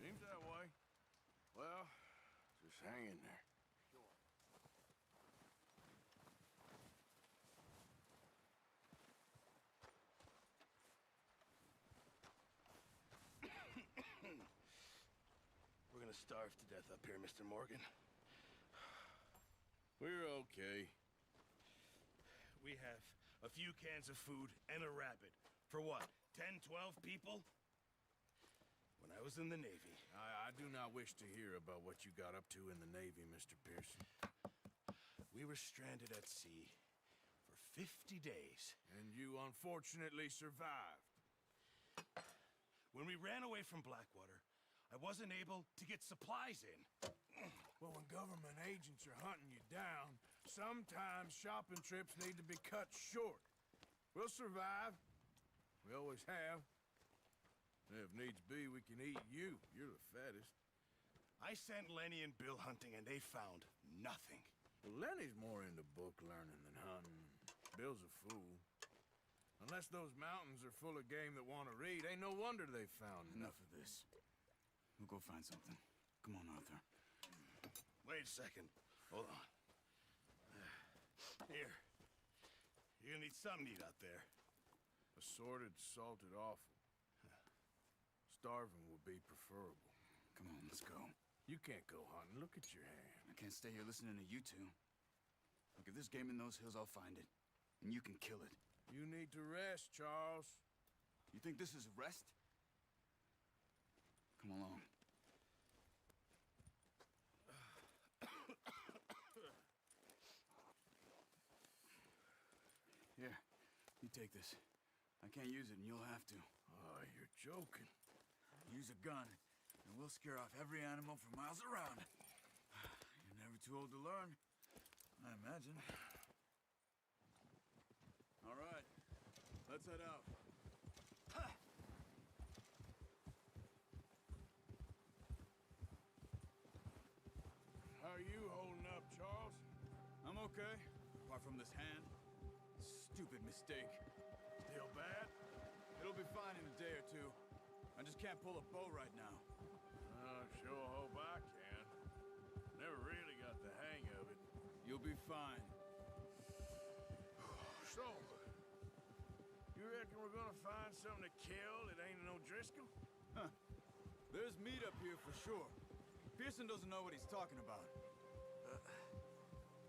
Seems that way. Well, just hang in there. We're gonna starve to death up here, Mr. Morgan. We're okay. We have a few cans of food and a rabbit. For what, 10, 12 people? When I was in the Navy... I do not wish to hear about what you got up to in the Navy, Mr. Pearson. We were stranded at sea for 50 days. And you unfortunately survived. When we ran away from Blackwater, I wasn't able to get supplies in. Well, when government agents are hunting you down, sometimes shopping trips need to be cut short. We'll survive. We always have. If needs be, we can eat you. You're the fattest. I sent Lenny and Bill hunting, and they found nothing. Well, Lenny's more into book learning than hunting. Bill's a fool. Unless those mountains are full of game that want to read, ain't no wonder they found Enough of this. We'll go find something. Come on, Arthur. Wait a second. Hold on. Here. You're gonna need something to eat out there. Assorted, salted offal. Starving would be preferable. Come on, let's go. You can't go hunting. Look at your hand. I can't stay here listening to you two. Look, if there's game in those hills, I'll find it. And you can kill it. You need to rest, Charles. You think this is rest? Come along. Here, you take this. I can't use it, and you'll have to. Oh, you're joking. Use a gun, and we'll scare off every animal for miles around. You're never too old to learn, I imagine. All right, let's head out. How are you holding up, Charles? I'm okay, apart from this hand. Stupid mistake. Still bad? It'll be fine in a day or two. I just can't pull a bow right now. I sure hope I can. Never really got the hang of it. You'll be fine. So, you reckon we're gonna find something to kill that ain't an O'Driscoll? Huh. There's meat up here for sure. Pearson doesn't know what he's talking about.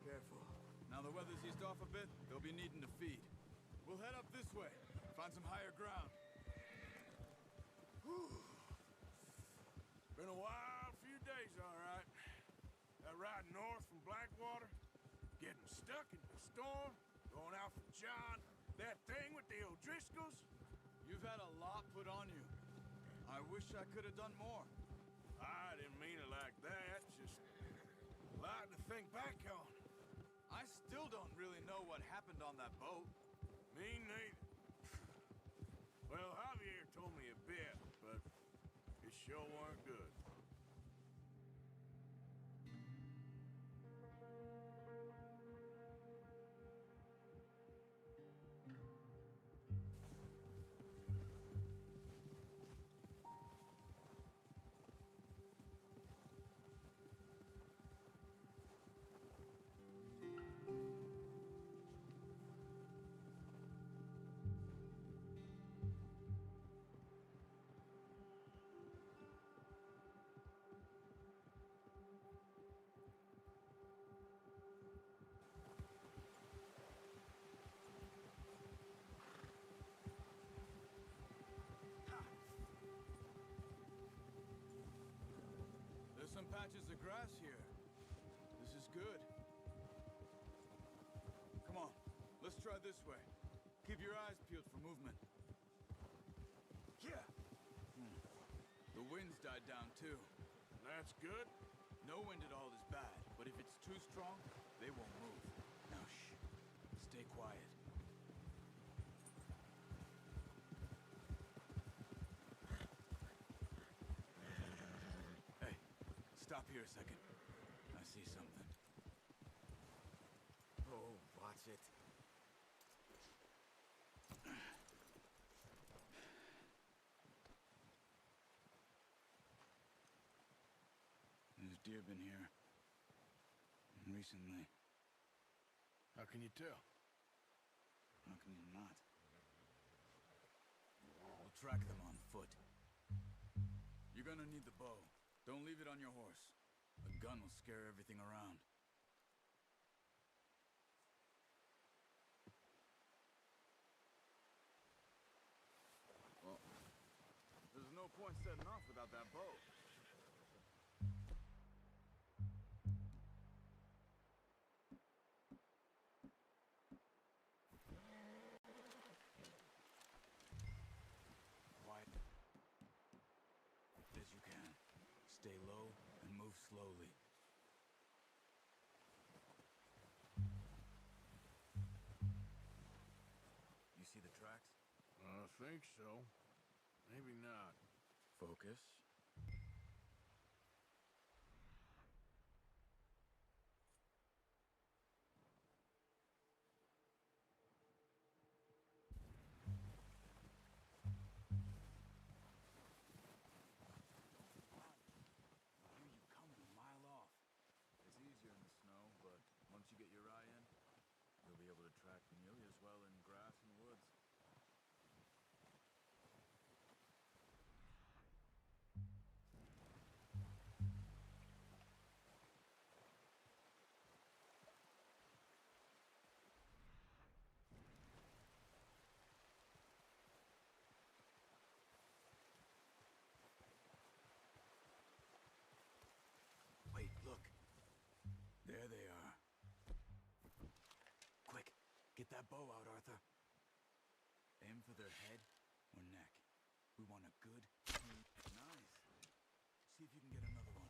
Careful. Now the weather's eased off a bit, they'll be needing to feed. We'll head up this way, find some higher ground. Whew. Been a wild few days, all right. That ride north from Blackwater, getting stuck in the storm, going out for John, that thing with the O'Driscolls. You've had a lot put on you. I wish I could have done more. I didn't mean it like that. Just a lot to think back on. I still don't really know what happened on that boat. Me neither. Well, Javier told me a bit, but it sure weren't good. There's some patches of grass here. This is good. Come on, let's try this way. Keep your eyes peeled for movement. Yeah. The wind's died down too. That's good. No wind at all is bad, but if it's too strong, they won't move. Now shh. Stay quiet. Hey, stop here a second. I see something. Oh, watch it. There's deer been here. Recently. How can you tell? How can you not? We'll track them on foot. You're gonna need the bow. Don't leave it on your horse. A gun will scare everything around. Well, there's no point setting off without that bow. Quiet as you can. Stay low and move slowly. You see the tracks? I think so. Maybe not. Focus. I hear you coming a mile off. It's easier in the snow, but once you get your eye in, you'll be able to track nearly as well in grass and woods. Wait, look. There they are. Quick, get that bow out, Arthur. Aim for their head or neck. We want a good, clean... Nice. See if you can get another one.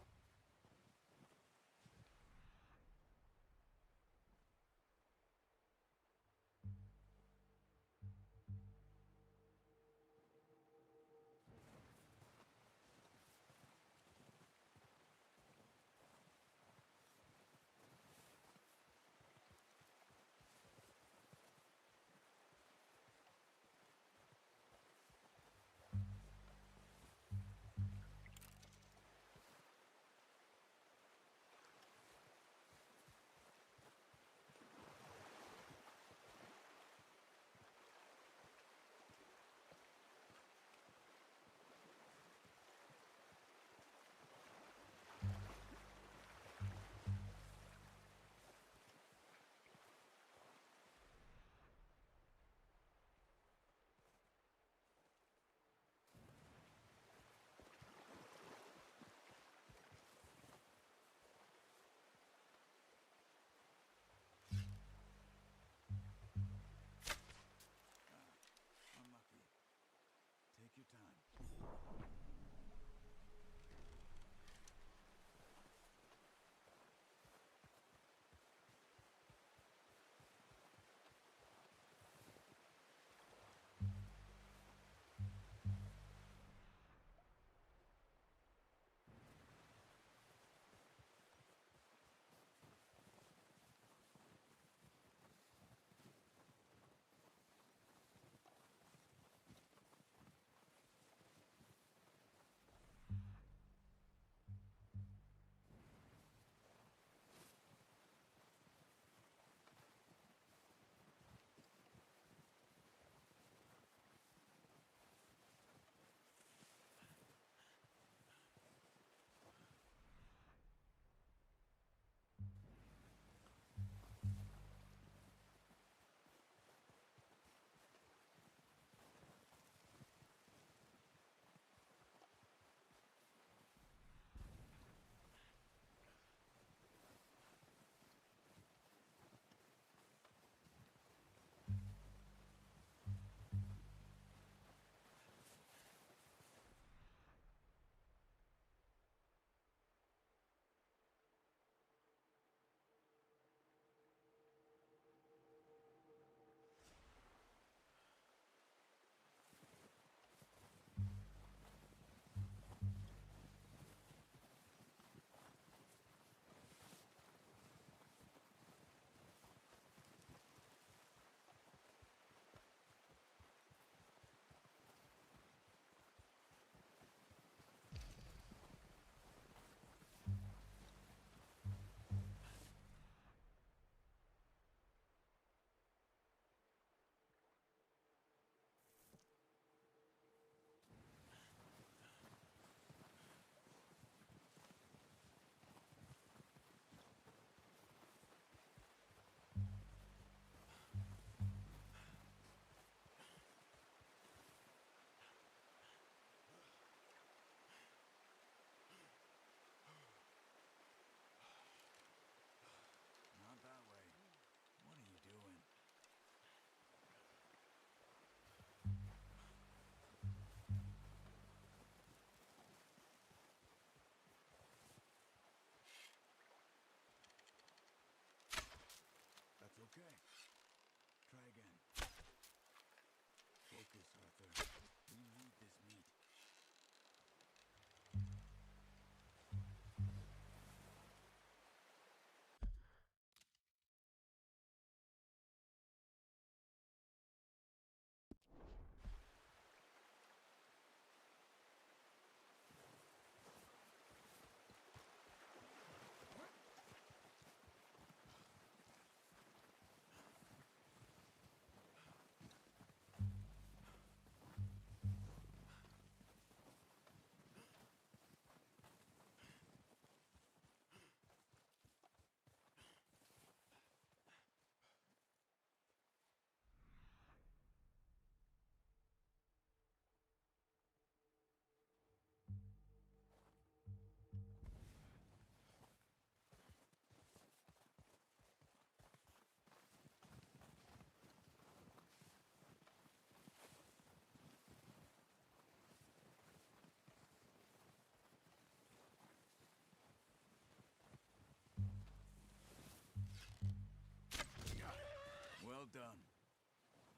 Well done.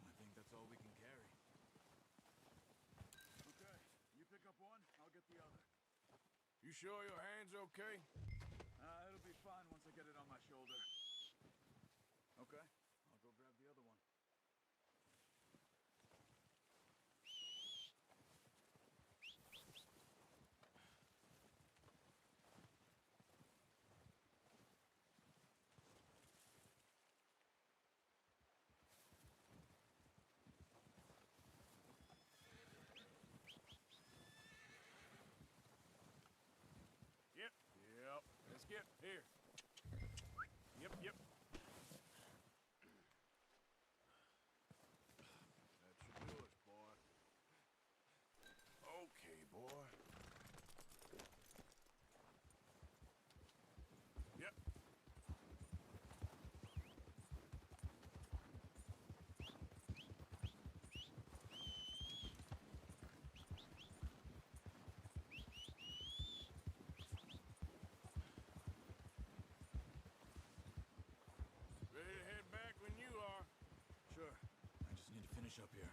I think that's all we can carry. Okay, you pick up one, I'll get the other. You sure your hand's okay? It'll be fine once I get it on my shoulder. Okay, I'll go grab the other one. Yep. Let's get here. Yep. That should do us, boy. Okay, boy. Yep. Ready to head back when you are. Sure. I just need to finish up here.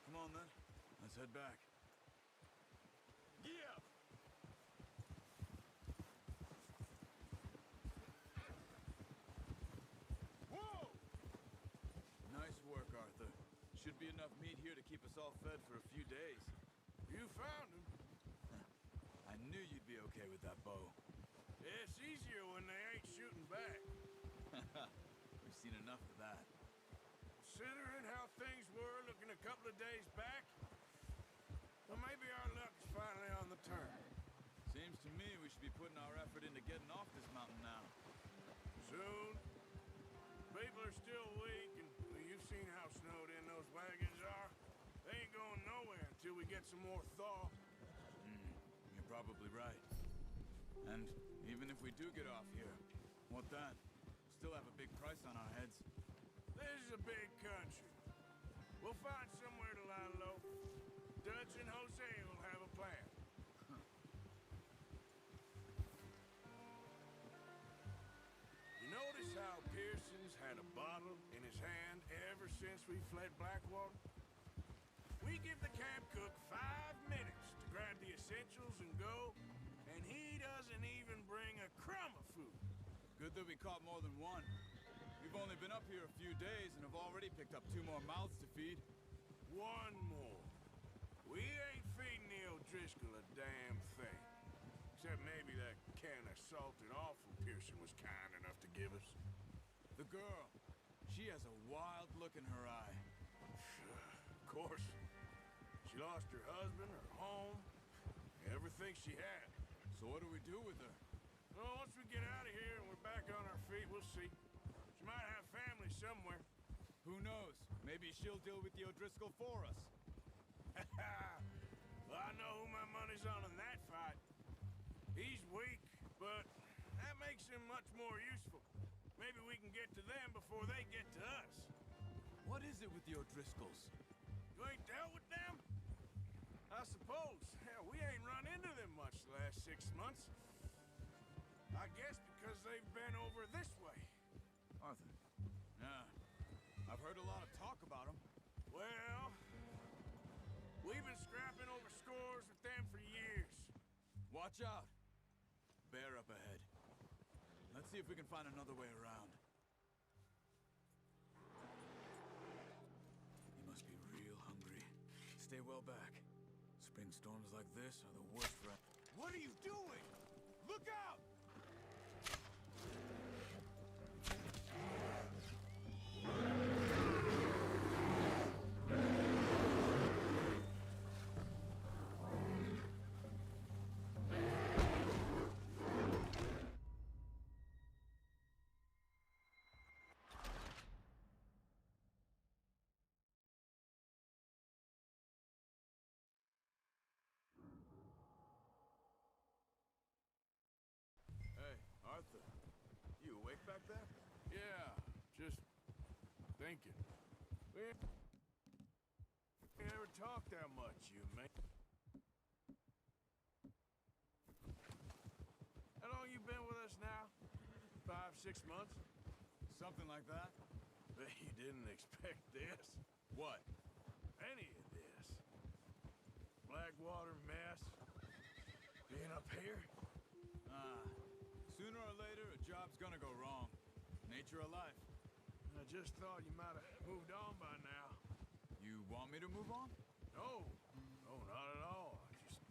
Come on, then. Let's head back. Yeah. Whoa! Nice work, Arthur. Should be enough meat here to keep us all fed for a few days. You found him. I knew you'd be okay with that bow. It's easier when they ain't shooting back. We've seen enough of that. Considering how things were looking a couple of days back, well, maybe our luck's finally on the turn. Seems to me we should be putting our effort into getting off this mountain now. Soon. People are still weak, and well, you've seen how snowed in those wagons are. They ain't going nowhere until we get some more thaw. You're probably right. And even if we do get off here, what then? We'll still have a big price on our heads. This is a big country. We'll find somewhere to lie low. Dutch and Jose will have a plan. You notice how Pearson's had a bottle in his hand ever since we fled Blackwater? We give the camp cook 5 minutes to grab the essentials and go, and he doesn't even bring a crumb of food. Good that we caught more than one. We've only been up here a few days and have already picked up 2 more mouths to feed. One more. We ain't feeding the O'Driscoll a damn thing. Except maybe that can of salted offal Pearson was kind enough to give us. The girl. She has a wild look in her eye. Of course. She lost her husband, her home, everything she had. So what do we do with her? Well, once we get out of here and we're back on our feet, we'll see. She might have family somewhere. Who knows? Maybe she'll deal with the O'Driscoll for us. Well, I know who my money's on in that fight. He's weak, but that makes him much more useful. Maybe we can get to them before they get to us. What is it with the O'Driscolls? You ain't dealt with them? I suppose. Hell, we ain't run into them much the last 6 months. I guess because they've been over this way. Arthur. Yeah. I've heard a lot of talk about them. Well, we've been scrapping over scores with them for years. Watch out. Bear up ahead. Let's see if we can find another way around. You must be real hungry. Stay well back. Spring storms like this are the worst for... What are you doing? Look out! Hey, Arthur. You awake back there? Yeah, just thinking. We never talked that much, you and me. 6 months? Something like that? Bet you didn't expect this. What? Any of this. Blackwater mess. Being up here? Sooner or later, a job's gonna go wrong. Nature of life. I just thought you might have moved on by now. You want me to move on? No. No, not at all. I just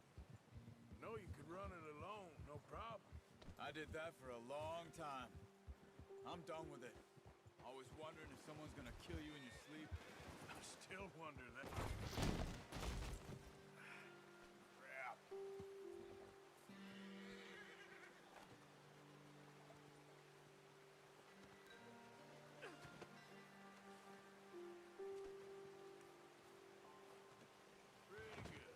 know you could run it alone, no problem. I did that for a long time. I'm done with it. Always wondering if someone's gonna kill you in your sleep. I still wonder that. Crap. Pretty good.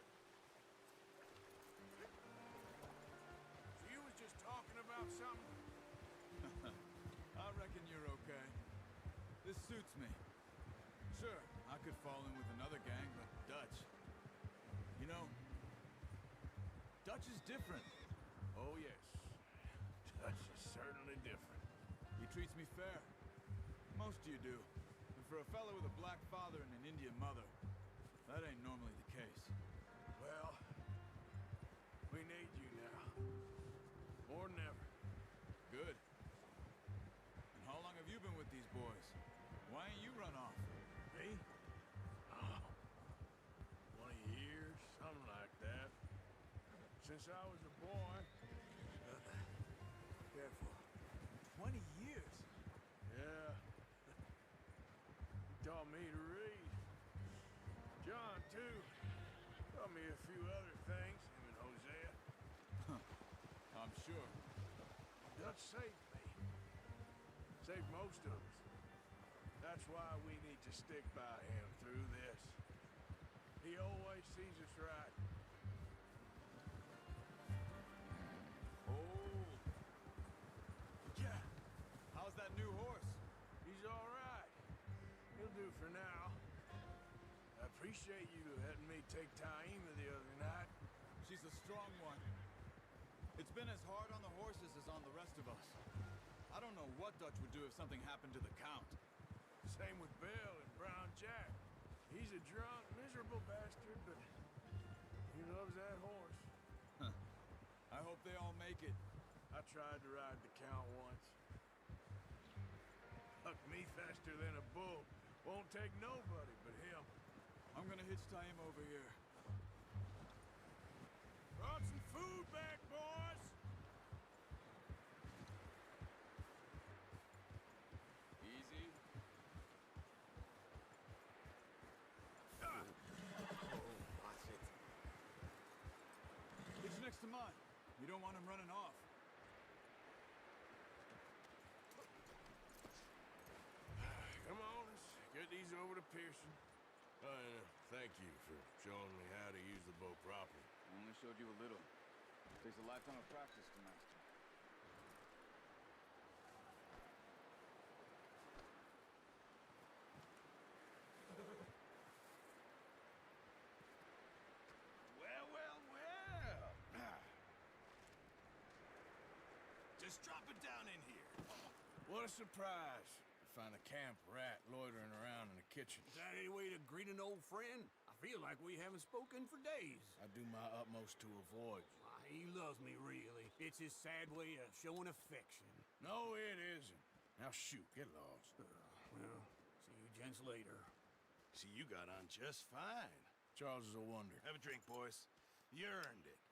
So you was just talking about something? I reckon you're okay. This suits me. Sure, I could fall in with another gang, but Dutch... You know, Dutch is different. Oh, yes. Dutch is certainly different. He treats me fair. Most of you do. And for a fellow with a black father and an Indian mother, that ain't normally the case. Well, we need you now. More than ever. Good. And how long have you been with these boys? Why ain't you run off? Me? Oh, 20 years, something like that. Since I was a boy. Careful. 20 years? Yeah. He taught me to read. John, too. Taught me a few other things, him and Hosea. I'm sure. Dutch saved me. Saved most of us. That's why we need to stick by him through this. He always sees us right. Oh. Yeah. How's that new horse? He's all right. He'll do for now. I appreciate you letting me take Taima the other night. She's a strong one. It's been as hard on the horses as on the rest of us. I don't know what Dutch would do if something happened to the Count. Same with Bill and Brown Jack. He's a drunk, miserable bastard, but he loves that horse. Huh. I hope they all make it. I tried to ride the Count once. Hucked me faster than a bull. Won't take nobody but him. I'm gonna hitch Taima over here. Brought some food back, boys! Easy. Watch it. Hitch next to mine. You don't want him running off. Come on, let's get these over to Pearson. Thank you for showing me how to use the bow properly. I only showed you a little. It takes a lifetime of practice to master. Well, well, well. Just drop it down in here. What a surprise. To find a camp rat loitering around in the kitchen. Is that any way to greet an old friend? I feel like we haven't spoken for days. I do my utmost to avoid you. He loves me, really. It's his sad way of showing affection. No, it isn't. Now shoot, get lost. Well, see you gents later. See, you got on just fine. Charles is a wonder. Have a drink, boys. You earned it.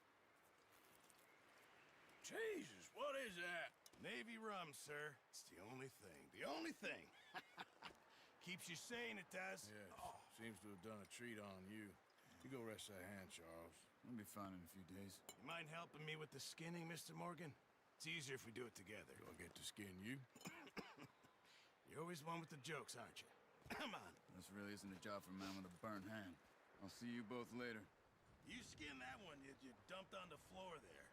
Jesus, what is that? Navy rum, sir. It's the only thing. The only thing. Keeps you sane, it does. Yes. Seems to have done a treat on you. You go rest that hand, Charles. I'll be fine in a few days. You mind helping me with the skinning, Mr. Morgan? It's easier if we do it together. Do I get to skin you? You're always one with the jokes, aren't you? Come on. This really isn't a job for a man with a burnt hand. I'll see you both later. You skin that one you dumped on the floor there.